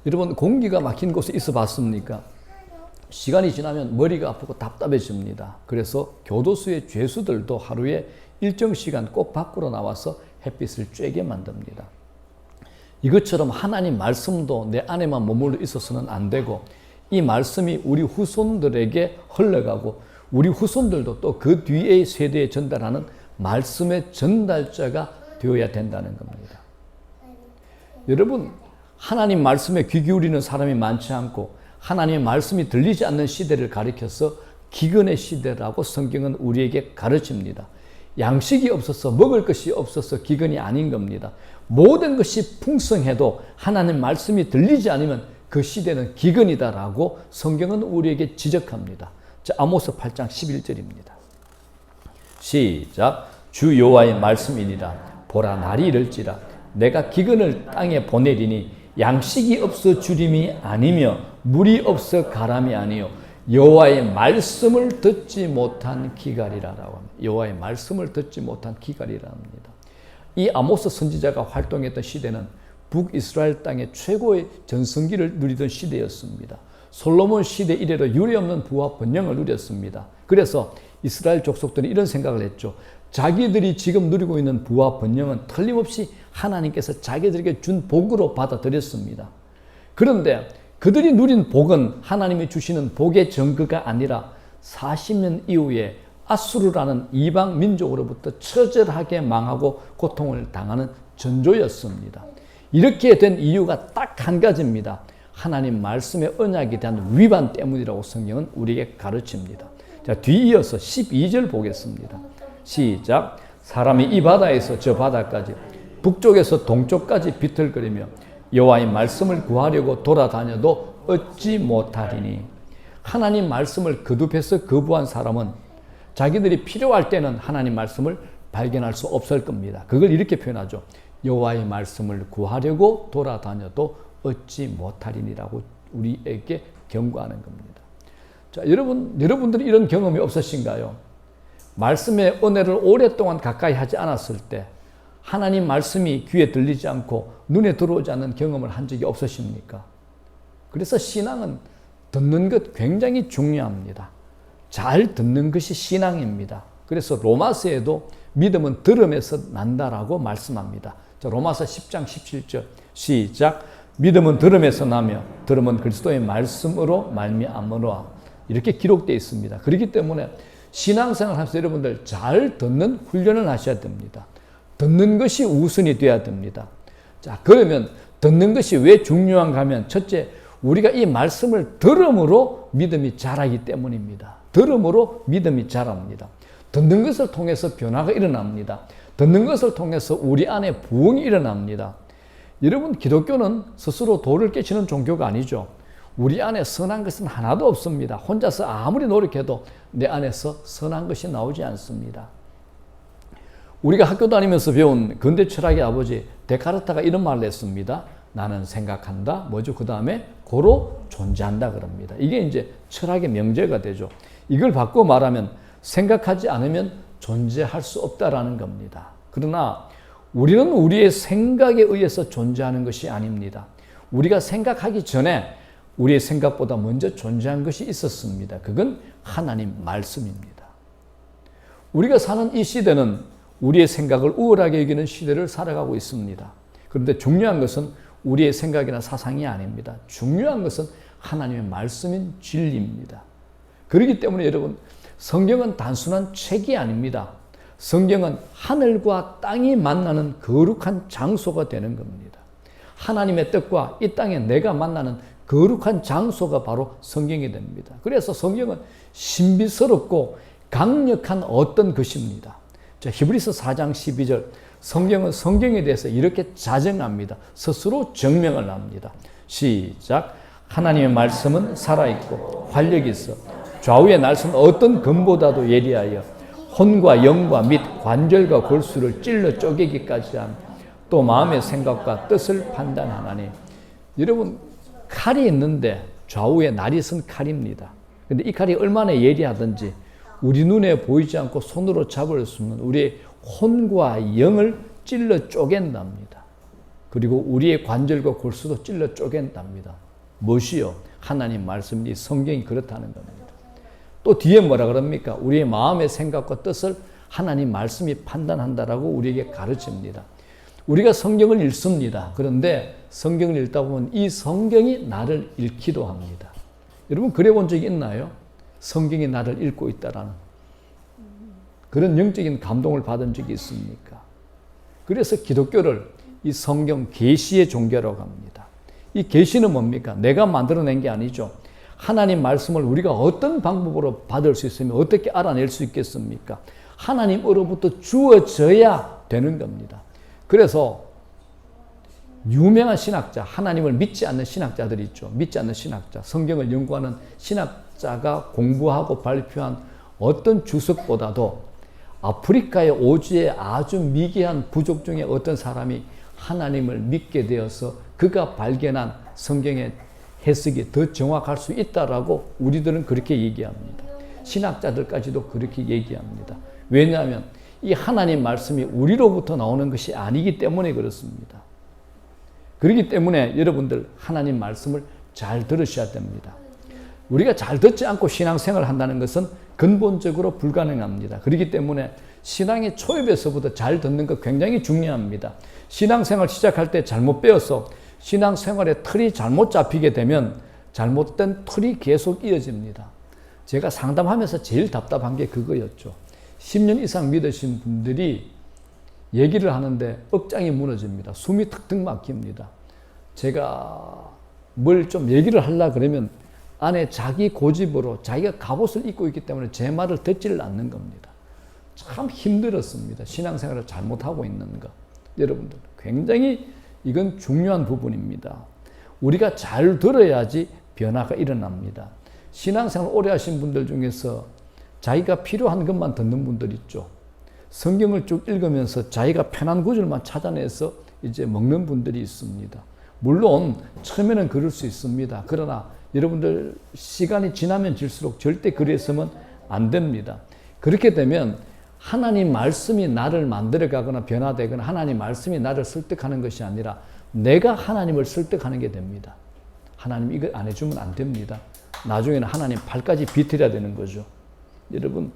여러분, 공기가 막힌 곳에 있어 봤습니까? 시간이 지나면 머리가 아프고 답답해집니다. 그래서 교도소의 죄수들도 하루에 일정 시간 꼭 밖으로 나와서 햇빛을 쬐게 만듭니다. 이것처럼 하나님 말씀도 내 안에만 머물러 있어서는 안 되고 이 말씀이 우리 후손들에게 흘러가고 우리 후손들도 또 그 뒤의 세대에 전달하는 말씀의 전달자가 되어야 된다는 겁니다. 여러분, 하나님 말씀에 귀 기울이는 사람이 많지 않고 하나님의 말씀이 들리지 않는 시대를 가리켜서 기근의 시대라고 성경은 우리에게 가르칩니다. 양식이 없어서 먹을 것이 없어서 기근이 아닌 겁니다. 모든 것이 풍성해도 하나님 말씀이 들리지 않으면 그 시대는 기근이다라고 성경은 우리에게 지적합니다. 자, 아모스 8장 11절입니다. 시작. 주 여호와의 말씀이니라. 보라, 날이 이를지라. 내가 기근을 땅에 보내리니 양식이 없어 주림이 아니며 물이 없어 가람이 아니요 여호와의 말씀을 듣지 못한 기갈이라라고 합니다. 여호와의 말씀을 듣지 못한 기갈이라 합니다. 이 아모스 선지자가 활동했던 시대는 북이스라엘 땅의 최고의 전성기를 누리던 시대였습니다. 솔로몬 시대 이래로 유례없는 부와 번영을 누렸습니다. 그래서 이스라엘 족속들은 이런 생각을 했죠. 자기들이 지금 누리고 있는 부와 번영은 틀림없이 하나님께서 자기들에게 준 복으로 받아들였습니다. 그런데 그들이 누린 복은 하나님이 주시는 복의 증거가 아니라 40년 이후에 아수르라는 이방 민족으로부터 처절하게 망하고 고통을 당하는 전조였습니다. 이렇게 된 이유가 딱 한 가지입니다. 하나님 말씀의 언약에 대한 위반 때문이라고 성경은 우리에게 가르칩니다. 자, 뒤이어서 12절 보겠습니다. 시작. 사람이 이 바다에서 저 바다까지 북쪽에서 동쪽까지 비틀거리며 여호와의 말씀을 구하려고 돌아다녀도 얻지 못하리니. 하나님 말씀을 거듭해서 거부한 사람은 자기들이 필요할 때는 하나님 말씀을 발견할 수 없을 겁니다. 그걸 이렇게 표현하죠. 여호와의 말씀을 구하려고 돌아다녀도 얻지 못하리니라고 우리에게 경고하는 겁니다. 자, 여러분들이 이런 경험이 없으신가요? 말씀의 은혜를 오랫동안 가까이 하지 않았을 때 하나님 말씀이 귀에 들리지 않고 눈에 들어오지 않는 경험을 한 적이 없으십니까? 그래서 신앙은 듣는 것 굉장히 중요합니다. 잘 듣는 것이 신앙입니다. 그래서 로마서에도 믿음은 들음에서 난다라고 말씀합니다. 자, 로마서 10장 17절 시작. 믿음은 들음에서 나며 들음은 그리스도의 말씀으로 말미암으로라. 이렇게 기록되어 있습니다. 그렇기 때문에 신앙생활 하면서 여러분들 잘 듣는 훈련을 하셔야 됩니다. 듣는 것이 우선이 되어야 됩니다. 자, 그러면 듣는 것이 왜 중요한가 하면 첫째, 우리가 이 말씀을 들음으로 믿음이 자라기 때문입니다. 들음으로 믿음이 자랍니다. 듣는 것을 통해서 변화가 일어납니다. 듣는 것을 통해서 우리 안에 부흥이 일어납니다. 여러분, 기독교는 스스로 도를 깨치는 종교가 아니죠. 우리 안에 선한 것은 하나도 없습니다. 혼자서 아무리 노력해도 내 안에서 선한 것이 나오지 않습니다. 우리가 학교 다니면서 배운 근대 철학의 아버지 데카르타가 이런 말을 했습니다. 나는 생각한다. 뭐죠? 그 다음에 고로 존재한다 그럽니다. 이게 이제 철학의 명제가 되죠. 이걸 바꿔 말하면 생각하지 않으면 존재할 수 없다라는 겁니다. 그러나 우리는 우리의 생각에 의해서 존재하는 것이 아닙니다. 우리가 생각하기 전에 우리의 생각보다 먼저 존재한 것이 있었습니다. 그건 하나님 말씀입니다. 우리가 사는 이 시대는 우리의 생각을 우월하게 여기는 시대를 살아가고 있습니다. 그런데 중요한 것은 우리의 생각이나 사상이 아닙니다. 중요한 것은 하나님의 말씀인 진리입니다. 그렇기 때문에 여러분, 성경은 단순한 책이 아닙니다. 성경은 하늘과 땅이 만나는 거룩한 장소가 되는 겁니다. 하나님의 뜻과 이 땅에 내가 만나는 거룩한 장소가 바로 성경이 됩니다. 그래서 성경은 신비스럽고 강력한 어떤 것입니다. 자, 히브리서 4장 12절, 성경은 성경에 대해서 이렇게 자정합니다. 스스로 증명을 합니다. 시작. 하나님의 말씀은 살아있고 활력이 있어 좌우의 날선 어떤 검보다도 예리하여 혼과 영과 및 관절과 골수를 찔러 쪼개기까지 함, 또 마음의 생각과 뜻을 판단하나니. 여러분, 칼이 있는데 좌우에 날이 선 칼입니다. 근데 이 칼이 얼마나 예리하든지 우리 눈에 보이지 않고 손으로 잡을 수 없는 우리의 혼과 영을 찔러 쪼갠답니다. 그리고 우리의 관절과 골수도 찔러 쪼갠답니다. 무엇이요? 하나님 말씀이 성경이 그렇다는 겁니다. 또 뒤에 뭐라 그럽니까? 우리의 마음의 생각과 뜻을 하나님 말씀이 판단한다라고 우리에게 가르칩니다. 우리가 성경을 읽습니다. 그런데 성경을 읽다 보면 이 성경이 나를 읽기도 합니다. 여러분, 그래 본 적이 있나요? 성경이 나를 읽고 있다라는 그런 영적인 감동을 받은 적이 있습니까? 그래서 기독교를 이 성경 계시의 종교라고 합니다. 이 계시는 뭡니까? 내가 만들어낸 게 아니죠. 하나님 말씀을 우리가 어떤 방법으로 받을 수 있으면 어떻게 알아낼 수 있겠습니까? 하나님으로부터 주어져야 되는 겁니다. 그래서 유명한 신학자, 하나님을 믿지 않는 신학자들이 있죠. 믿지 않는 신학자, 성경을 연구하는 신학자가 공부하고 발표한 어떤 주석보다도 아프리카의 오지의 아주 미개한 부족 중에 어떤 사람이 하나님을 믿게 되어서 그가 발견한 성경의 해석이 더 정확할 수 있다라고 우리들은 그렇게 얘기합니다. 신학자들까지도 그렇게 얘기합니다. 왜냐하면 이 하나님 말씀이 우리로부터 나오는 것이 아니기 때문에 그렇습니다. 그렇기 때문에 여러분들 하나님 말씀을 잘 들으셔야 됩니다. 우리가 잘 듣지 않고 신앙생활을 한다는 것은 근본적으로 불가능합니다. 그렇기 때문에 신앙의 초입에서부터 잘 듣는 것 굉장히 중요합니다. 신앙생활 시작할 때 잘못 배워서 신앙생활의 틀이 잘못 잡히게 되면 잘못된 틀이 계속 이어집니다. 제가 상담하면서 제일 답답한 게 그거였죠. 10년 이상 믿으신 분들이 얘기를 하는데 억장이 무너집니다. 숨이 턱턱 막힙니다. 제가 뭘 좀 얘기를 하려고 그러면 안에 자기 고집으로 자기가 갑옷을 입고 있기 때문에 제 말을 듣지를 않는 겁니다. 참 힘들었습니다. 신앙생활을 잘못하고 있는 것. 여러분들 굉장히 이건 중요한 부분입니다. 우리가 잘 들어야지 변화가 일어납니다. 신앙생활 오래 하신 분들 중에서 자기가 필요한 것만 듣는 분들 있죠. 성경을 쭉 읽으면서 자기가 편한 구절만 찾아내서 이제 먹는 분들이 있습니다. 물론 처음에는 그럴 수 있습니다. 그러나 여러분들 시간이 지나면 질수록 절대 그랬으면 안 됩니다. 그렇게 되면 하나님 말씀이 나를 만들어가거나 변화되거나 하나님 말씀이 나를 설득하는 것이 아니라 내가 하나님을 설득하는 게 됩니다. 하나님 이거 안 해주면 안 됩니다. 나중에는 하나님 발까지 비틀어야 되는 거죠. 여러분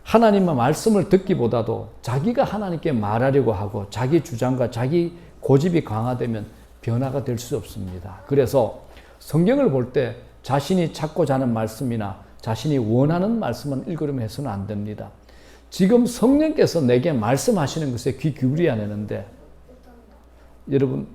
하나님의 말씀을 듣기보다도 자기가 하나님께 말하려고 하고 자기 주장과 자기 고집이 강화되면 변화가 될 수 없습니다. 그래서 성경을 볼 때 자신이 찾고자 하는 말씀이나 자신이 원하는 말씀만 읽으려면 해서는 안 됩니다. 지금 성령께서 내게 말씀하시는 것에 귀 기울여야 되는데 여러분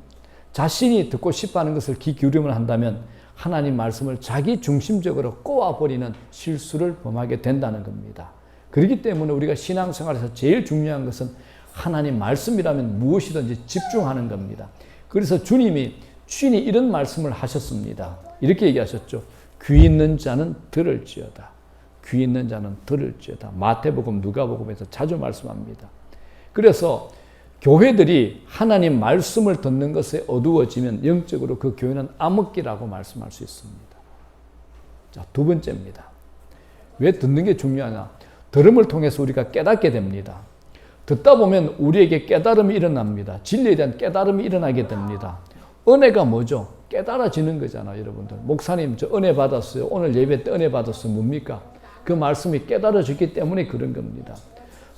자신이 듣고 싶어하는 것을 귀 기울이면 한다면 하나님 말씀을 자기 중심적으로 꼬아버리는 실수를 범하게 된다는 겁니다. 그렇기 때문에 우리가 신앙생활에서 제일 중요한 것은 하나님 말씀이라면 무엇이든지 집중하는 겁니다. 그래서 주님이 이런 말씀을 하셨습니다. 이렇게 얘기하셨죠. 귀 있는 자는 들을지어다. 귀 있는 자는 들을지어다. 마태복음, 누가복음에서 자주 말씀합니다. 그래서 교회들이 하나님 말씀을 듣는 것에 어두워지면 영적으로 그 교회는 암흑기라고 말씀할 수 있습니다. 자, 두 번째입니다. 왜 듣는 게 중요하냐? 들음을 통해서 우리가 깨닫게 됩니다. 듣다 보면 우리에게 깨달음이 일어납니다. 진리에 대한 깨달음이 일어나게 됩니다. 은혜가 뭐죠? 깨달아지는 거잖아요, 여러분들. 목사님, 저 은혜 받았어요. 오늘 예배 때 은혜 받았어요. 뭡니까? 그 말씀이 깨달아졌기 때문에 그런 겁니다.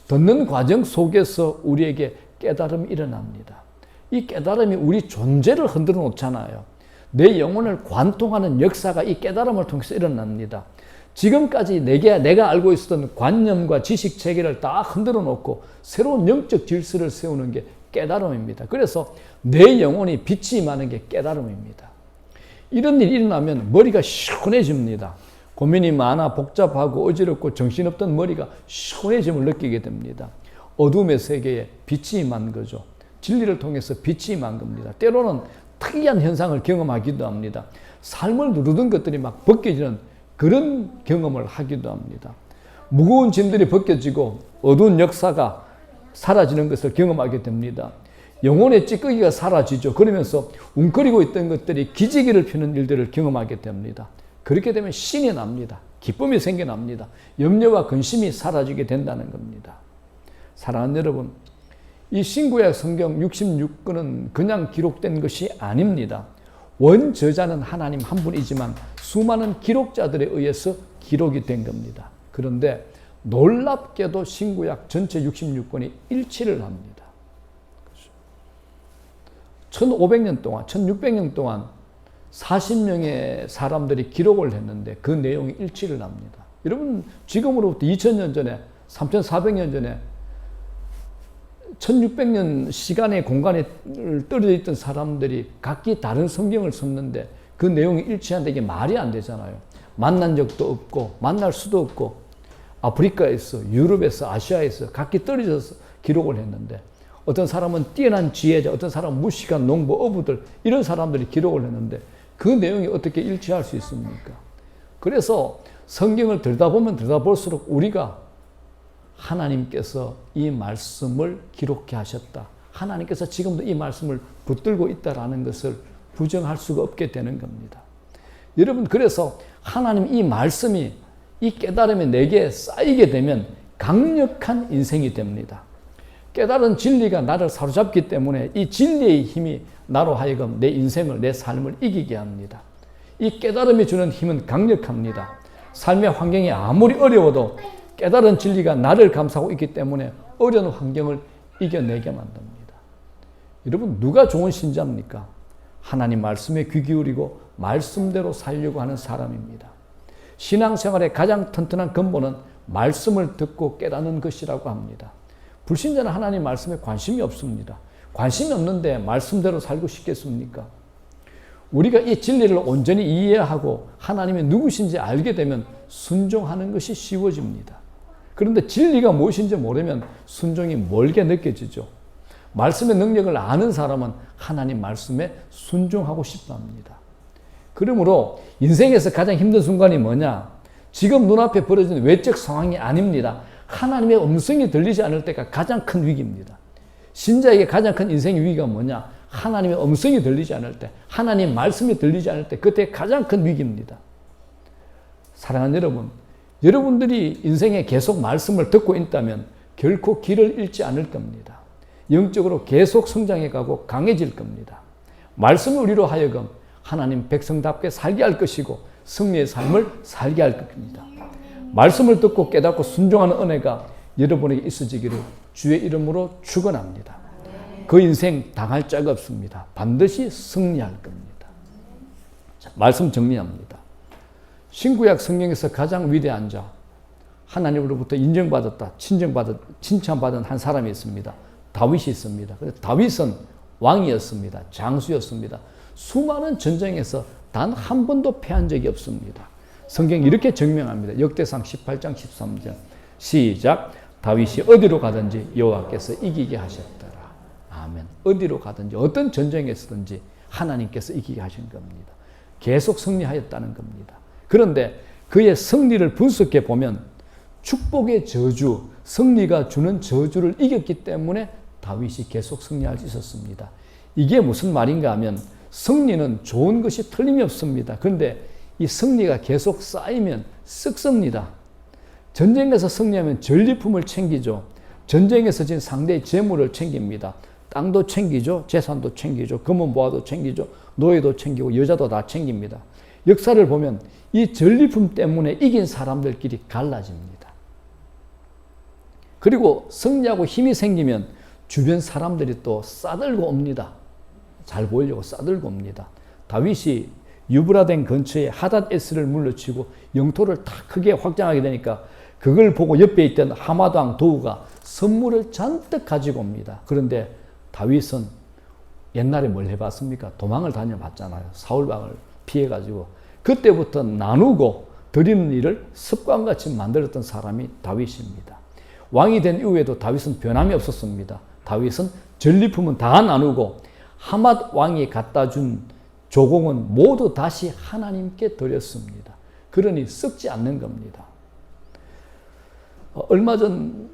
듣는 과정 속에서 우리에게 깨달음이 일어납니다. 이 깨달음이 우리 존재를 흔들어 놓잖아요. 내 영혼을 관통하는 역사가 이 깨달음을 통해서 일어납니다. 지금까지 내가 알고 있었던 관념과 지식 체계를 다 흔들어 놓고 새로운 영적 질서를 세우는 게 깨달음입니다. 그래서 내 영혼이 빛이 임하는 게 깨달음입니다. 이런 일이 일어나면 머리가 시원해집니다. 고민이 많아 복잡하고 어지럽고 정신없던 머리가 시원해짐을 느끼게 됩니다. 어둠의 세계에 빛이 임한 거죠. 진리를 통해서 빛이 임한 겁니다. 때로는 특이한 현상을 경험하기도 합니다. 삶을 누르던 것들이 막 벗겨지는 그런 경험을 하기도 합니다. 무거운 짐들이 벗겨지고 어두운 역사가 사라지는 것을 경험하게 됩니다. 영혼의 찌꺼기가 사라지죠. 그러면서 웅크리고 있던 것들이 기지개를 피는 일들을 경험하게 됩니다. 그렇게 되면 신이 납니다. 기쁨이 생겨납니다. 염려와 근심이 사라지게 된다는 겁니다. 사랑하는 여러분, 이 신구약 성경 66권은 그냥 기록된 것이 아닙니다. 원저자는 하나님 한 분이지만 수많은 기록자들에 의해서 기록이 된 겁니다. 그런데 놀랍게도 신구약 전체 66권이 일치를 합니다. 1500년 동안, 1600년 동안 40명의 사람들이 기록을 했는데 그 내용이 일치를 합니다. 여러분, 지금으로부터 2000년 전에, 3400년 전에 1600년 시간의 공간에 떨어져 있던 사람들이 각기 다른 성경을 썼는데 그 내용이 일치한다. 이게 말이 안 되잖아요. 만난 적도 없고 만날 수도 없고 아프리카에서, 유럽에서, 아시아에서 각기 떨어져서 기록을 했는데 어떤 사람은 뛰어난 지혜자, 어떤 사람은 무식한 농부, 어부들 이런 사람들이 기록을 했는데 그 내용이 어떻게 일치할 수 있습니까? 그래서 성경을 들여다보면 들여다볼수록 우리가 하나님께서 이 말씀을 기록해 하셨다. 하나님께서 지금도 이 말씀을 붙들고 있다라는 것을 부정할 수가 없게 되는 겁니다. 여러분, 그래서 하나님 이 말씀이, 이 깨달음이 내게 쌓이게 되면 강력한 인생이 됩니다. 깨달은 진리가 나를 사로잡기 때문에 이 진리의 힘이 나로 하여금 내 인생을, 내 삶을 이기게 합니다. 이 깨달음이 주는 힘은 강력합니다. 삶의 환경이 아무리 어려워도 깨달은 진리가 나를 감싸고 있기 때문에 어려운 환경을 이겨내게 만듭니다. 여러분, 누가 좋은 신자입니까? 하나님 말씀에 귀 기울이고 말씀대로 살려고 하는 사람입니다. 신앙생활의 가장 튼튼한 근본은 말씀을 듣고 깨닫는 것이라고 합니다. 불신자는 하나님 말씀에 관심이 없습니다. 관심이 없는데 말씀대로 살고 싶겠습니까? 우리가 이 진리를 온전히 이해하고 하나님이 누구신지 알게 되면 순종하는 것이 쉬워집니다. 그런데 진리가 무엇인지 모르면 순종이 멀게 느껴지죠. 말씀의 능력을 아는 사람은 하나님 말씀에 순종하고 싶어 합니다. 그러므로 인생에서 가장 힘든 순간이 뭐냐? 지금 눈앞에 벌어진 외적 상황이 아닙니다. 하나님의 음성이 들리지 않을 때가 가장 큰 위기입니다. 신자에게 가장 큰 인생의 위기가 뭐냐? 하나님의 음성이 들리지 않을 때, 하나님 말씀이 들리지 않을 때, 그때 가장 큰 위기입니다. 사랑하는 여러분, 여러분들이 인생에 계속 말씀을 듣고 있다면 결코 길을 잃지 않을 겁니다. 영적으로 계속 성장해 가고 강해질 겁니다. 말씀을 우리로 하여금 하나님 백성답게 살게 할 것이고 승리의 삶을 살게 할 겁니다. 말씀을 듣고 깨닫고 순종하는 은혜가 여러분에게 있어지기를 주의 이름으로 축원합니다. 그 인생 당할 자가 없습니다. 반드시 승리할 겁니다. 자, 말씀 정리합니다. 신구약 성경에서 가장 위대한 자, 하나님으로부터 인정받았다, 칭찬받은 한 사람이 있습니다. 다윗이 있습니다. 다윗은 왕이었습니다. 장수였습니다. 수많은 전쟁에서 단 한 번도 패한 적이 없습니다. 성경이 이렇게 증명합니다. 역대상 18장 13절 시작. 다윗이 어디로 가든지 여호와께서 이기게 하셨더라. 아멘. 어디로 가든지 어떤 전쟁에서든지 하나님께서 이기게 하신 겁니다. 계속 승리하였다는 겁니다. 그런데 그의 승리를 분석해 보면 축복의 저주, 승리가 주는 저주를 이겼기 때문에 다윗이 계속 승리할 수 있었습니다. 이게 무슨 말인가 하면 승리는 좋은 것이 틀림이 없습니다. 그런데 이 승리가 계속 쌓이면 썩습니다. 전쟁에서 승리하면 전리품을 챙기죠. 전쟁에서 진 상대의 재물을 챙깁니다. 땅도 챙기죠. 재산도 챙기죠. 금은 보화도 챙기죠. 노예도 챙기고 여자도 다 챙깁니다. 역사를 보면 이 전리품 때문에 이긴 사람들끼리 갈라집니다. 그리고 승리하고 힘이 생기면 주변 사람들이 또 싸들고 옵니다. 잘 보이려고 싸들고 옵니다. 다윗이 유브라덴 근처에 하닷에스를 물리치고 영토를 다 크게 확장하게 되니까 그걸 보고 옆에 있던 하마드 왕 도우가 선물을 잔뜩 가지고 옵니다. 그런데 다윗은 옛날에 뭘 해봤습니까? 도망을 다녀봤잖아요. 사울 왕을 피해가지고. 그때부터 나누고 드리는 일을 습관같이 만들었던 사람이 다윗입니다. 왕이 된 이후에도 다윗은 변함이 없었습니다. 다윗은 전리품은 다 나누고 하맛 왕이 갖다 준 조공은 모두 다시 하나님께 드렸습니다. 그러니 썩지 않는 겁니다. 얼마 전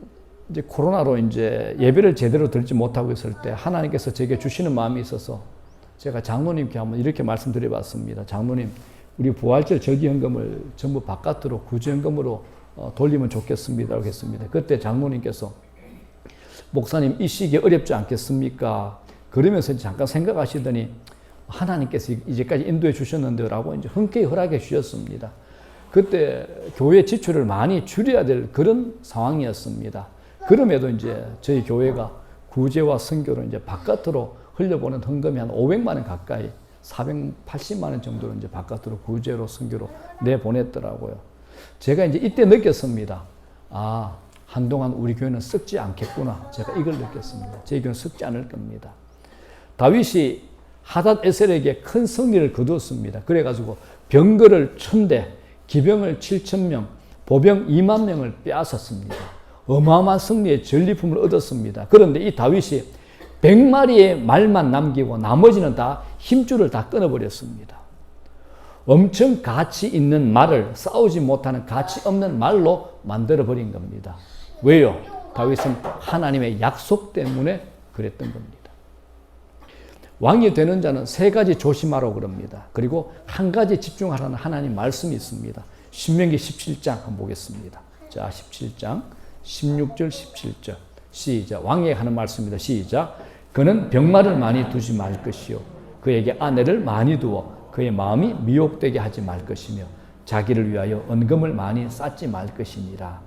이제 코로나로 이제 예배를 제대로 드리지 못하고 있을 때 하나님께서 제게 주시는 마음이 있어서 제가 장로님께 한번 이렇게 말씀드려봤습니다. 장로님, 우리 부활절 절기헌금을 전부 바깥으로 구제헌금으로 돌리면 좋겠습니다라고 했습니다. 그때 장로님께서 목사님 이 시기에 어렵지 않겠습니까? 그러면서 잠깐 생각하시더니 하나님께서 이제까지 인도해 주셨는데 라고 이제 흔쾌히 허락해 주셨습니다. 그때 교회 지출을 많이 줄여야 될 그런 상황이었습니다. 그럼에도 이제 저희 교회가 구제와 선교로 이제 바깥으로 흘려보는 헌금이 한 500만 원 가까이 480만 원 정도로 이제 바깥으로 구제로 선교로 내보냈더라고요. 제가 이제 이때 느꼈습니다. 아, 한동안 우리 교회는 썩지 않겠구나. 제가 이걸 느꼈습니다. 저희 교회는 썩지 않을 겁니다. 다윗이 하닷에셀에게 큰 승리를 거두었습니다. 그래가지고 병거를 1000대, 기병을 7000명, 보병 2만 명을 빼앗았습니다. 어마어마한 승리의 전리품을 얻었습니다. 그런데 이 다윗이 100마리의 말만 남기고 나머지는 다 힘줄을 다 끊어버렸습니다. 엄청 가치 있는 말을 싸우지 못하는 가치 없는 말로 만들어버린 겁니다. 왜요? 다윗은 하나님의 약속 때문에 그랬던 겁니다. 왕이 되는 자는 세 가지 조심하라고 그럽니다. 그리고 한 가지 집중하라는 하나님 말씀이 있습니다. 신명기 17장 한번 보겠습니다. 자, 17장 16절 17절 시작. 왕에게 하는 말씀입니다. 시작. 그는 병마를 많이 두지 말 것이요 그에게 아내를 많이 두어 그의 마음이 미혹되게 하지 말 것이며 자기를 위하여 은금을 많이 쌓지 말 것이니라.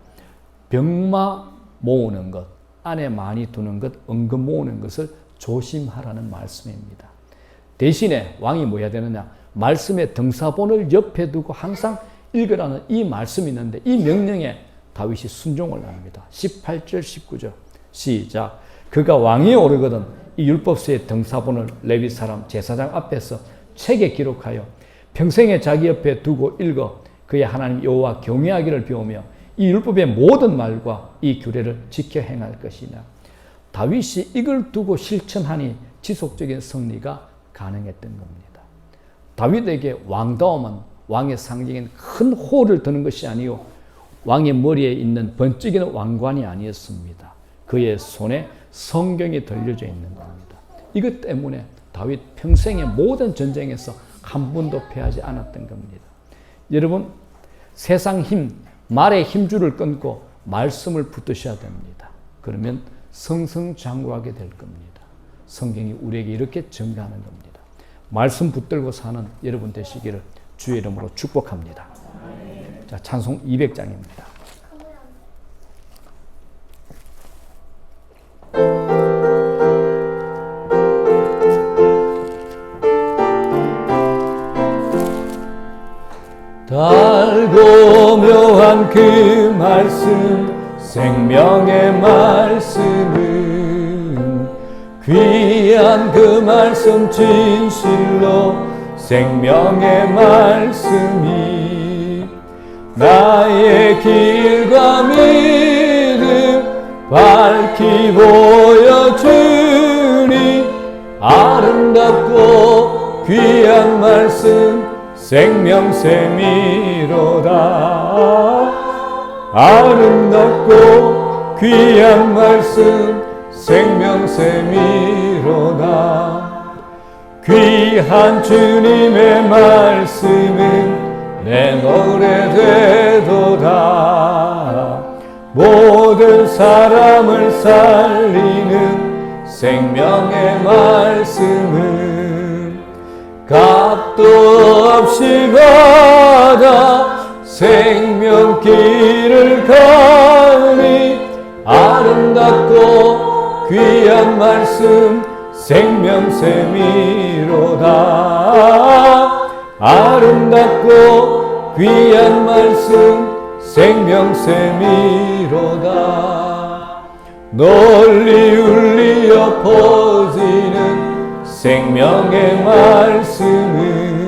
병마 모으는 것, 아내 많이 두는 것, 은금 모으는 것을 조심하라는 말씀입니다. 대신에 왕이 뭐 해야 되느냐? 말씀의 등사본을 옆에 두고 항상 읽으라는 이 말씀이 있는데 이 명령에 다윗이 순종을 합니다. 18절 19절 시작. 그가 왕위에 오르거든 이 율법서의 등사본을 레위 사람 제사장 앞에서 책에 기록하여 평생에 자기 옆에 두고 읽어 그의 하나님 여호와 경외하기를 배우며 이 율법의 모든 말과 이 규례를 지켜 행할 것이냐. 다윗이 이걸 두고 실천하니 지속적인 승리가 가능했던 겁니다. 다윗에게 왕다움은 왕의 상징인 큰 호를 드는 것이 아니요 왕의 머리에 있는 번쩍이는 왕관이 아니었습니다. 그의 손에 성경이 들려져 있는 겁니다. 이것 때문에 다윗 평생의 모든 전쟁에서 한 번도 패하지 않았던 겁니다. 여러분, 세상 힘, 말의 힘줄을 끊고 말씀을 붙드셔야 됩니다. 그러면 승승장구하게 될 겁니다. 성경이 우리에게 이렇게 증가하는 겁니다. 말씀 붙들고 사는 여러분 되시기를 주의 이름으로 축복합니다. 자, 찬송 200장입니다. 달고 묘한 그 말씀 생명의 말씀은 귀한 그 말씀 진실로 생명의 말씀이 나의 길과 믿음 밝히 보여주니 아름답고 귀한 말씀 생명샘이로다. 아름답고 귀한 말씀 생명샘이로다. 귀한 주님의 말씀은 내 노래 되도다. 모든 사람을 살리는 생명의 말씀은 값도 없이 받아 생명길을 가니 아름답고 귀한 말씀 생명샘이로다. 아름답고 귀한 말씀 생명샘이로다. 널리 울리어 퍼지는 생명의 말씀은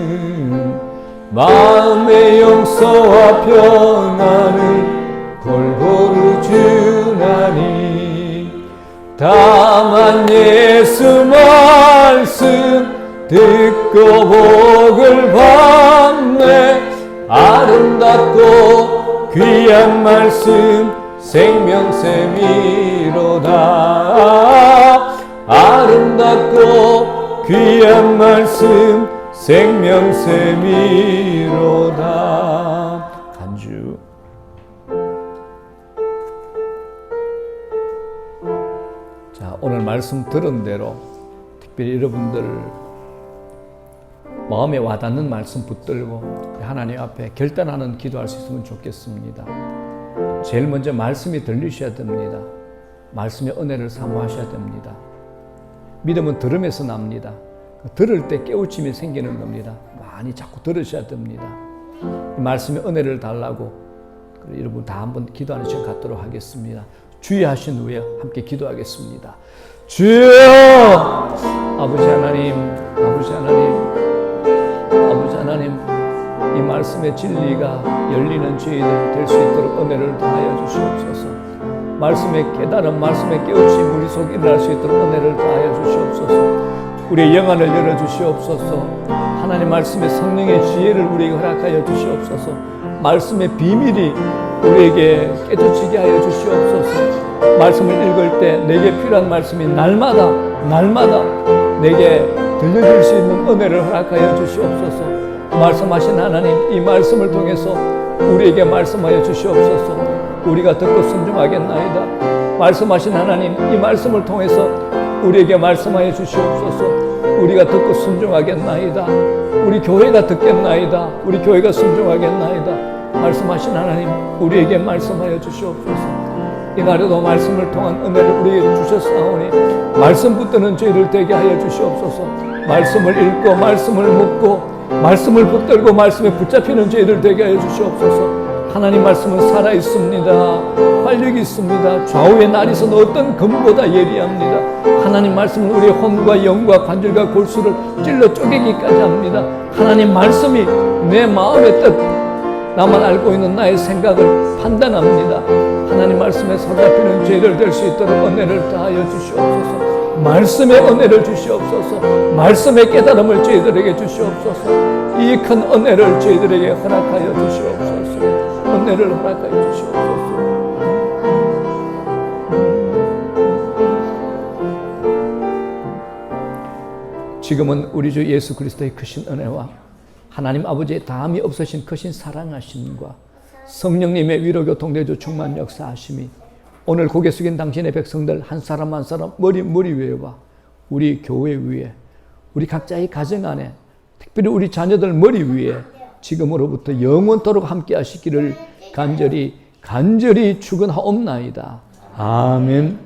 마음의 용서와 평안을 골고루 주나니 다만 예수 말씀 듣고 복을 받네. 아름답고 귀한 말씀 생명샘이로다. 아름답고 귀한 말씀 생명샘이로다. 간주. 자, 오늘 말씀 들은 대로 특별히 여러분들 마음에 와닿는 말씀 붙들고 하나님 앞에 결단하는 기도할 수 있으면 좋겠습니다. 제일 먼저 말씀이 들리셔야 됩니다. 말씀의 은혜를 사모하셔야 됩니다. 믿음은 들음에서 납니다. 들을 때 깨우침이 생기는 겁니다. 많이 자꾸 들으셔야 됩니다. 말씀의 은혜를 달라고 여러분 다 한번 기도하는 시간 갖도록 하겠습니다. 주의하신 후에 함께 기도하겠습니다. 주여! 아버지 하나님, 아버지 하나님, 아버지 하나님, 이 말씀의 진리가 열리는 저희들 될 수 있도록 은혜를 다하여 주시옵소서. 말씀의 깨달음, 말씀의 깨우침 우리 속에 일어날 수 있도록 은혜를 다하여 주시옵소서. 우리의 영안을 열어주시옵소서. 하나님 말씀의 성령의 지혜를 우리에게 허락하여 주시옵소서. 말씀의 비밀이 우리에게 깨닫히게 하여 주시옵소서. 말씀을 읽을 때 내게 필요한 말씀이 날마다 내게 들려줄 수 있는 은혜를 허락하여 주시옵소서. 말씀하신 하나님, 이 말씀을 통해서 우리에게 말씀하여 주시옵소서. 우리가 듣고 순종하겠나이다. 말씀하신 하나님, 이 말씀을 통해서 우리에게 말씀하여 주시옵소서. 우리가 듣고 순종하겠나이다. 우리 교회가 듣겠나이다. 우리 교회가 순종하겠나이다. 말씀하신 하나님, 우리에게 말씀하여 주시옵소서. 이날에도 말씀을 통한 은혜를 우리에게 주셨사오니 말씀 붙드는 저희를 되게 하여 주시옵소서. 말씀을 읽고 말씀을 묻고 말씀을 붙들고 말씀에 붙잡히는 저희들 되게 하여 주시옵소서. 하나님 말씀은 살아있습니다. 활력이 있습니다. 좌우의 날이선 어떤 검보다 예리합니다. 하나님 말씀은 우리의 혼과 영과 관절과 골수를 찔러 쪼개기까지 합니다. 하나님 말씀이 내 마음의 뜻, 나만 알고 있는 나의 생각을 판단합니다. 하나님 말씀에 사로잡히는 저희들 될 수 있도록 은혜를 다하여 주시옵소서. 말씀의 은혜를 주시옵소서. 말씀의 깨달음을 저희들에게 주시옵소서. 이 큰 은혜를 저희들에게 허락하여 주시옵소서. 은혜를 허락하여 주시옵소서. 지금은 우리 주 예수 그리스도의 크신 은혜와 하나님 아버지의 다함이 없으신 크신 사랑하심과 성령님의 위로교 통대주 충만 역사하심이 오늘 고개 숙인 당신의 백성들 한 사람 한 사람 머리 위에와 우리 교회 위에 우리 각자의 가정 안에 특별히 우리 자녀들 머리 위에 지금으로부터 영원토록 함께 하시기를 간절히 축원하옵나이다. 아멘.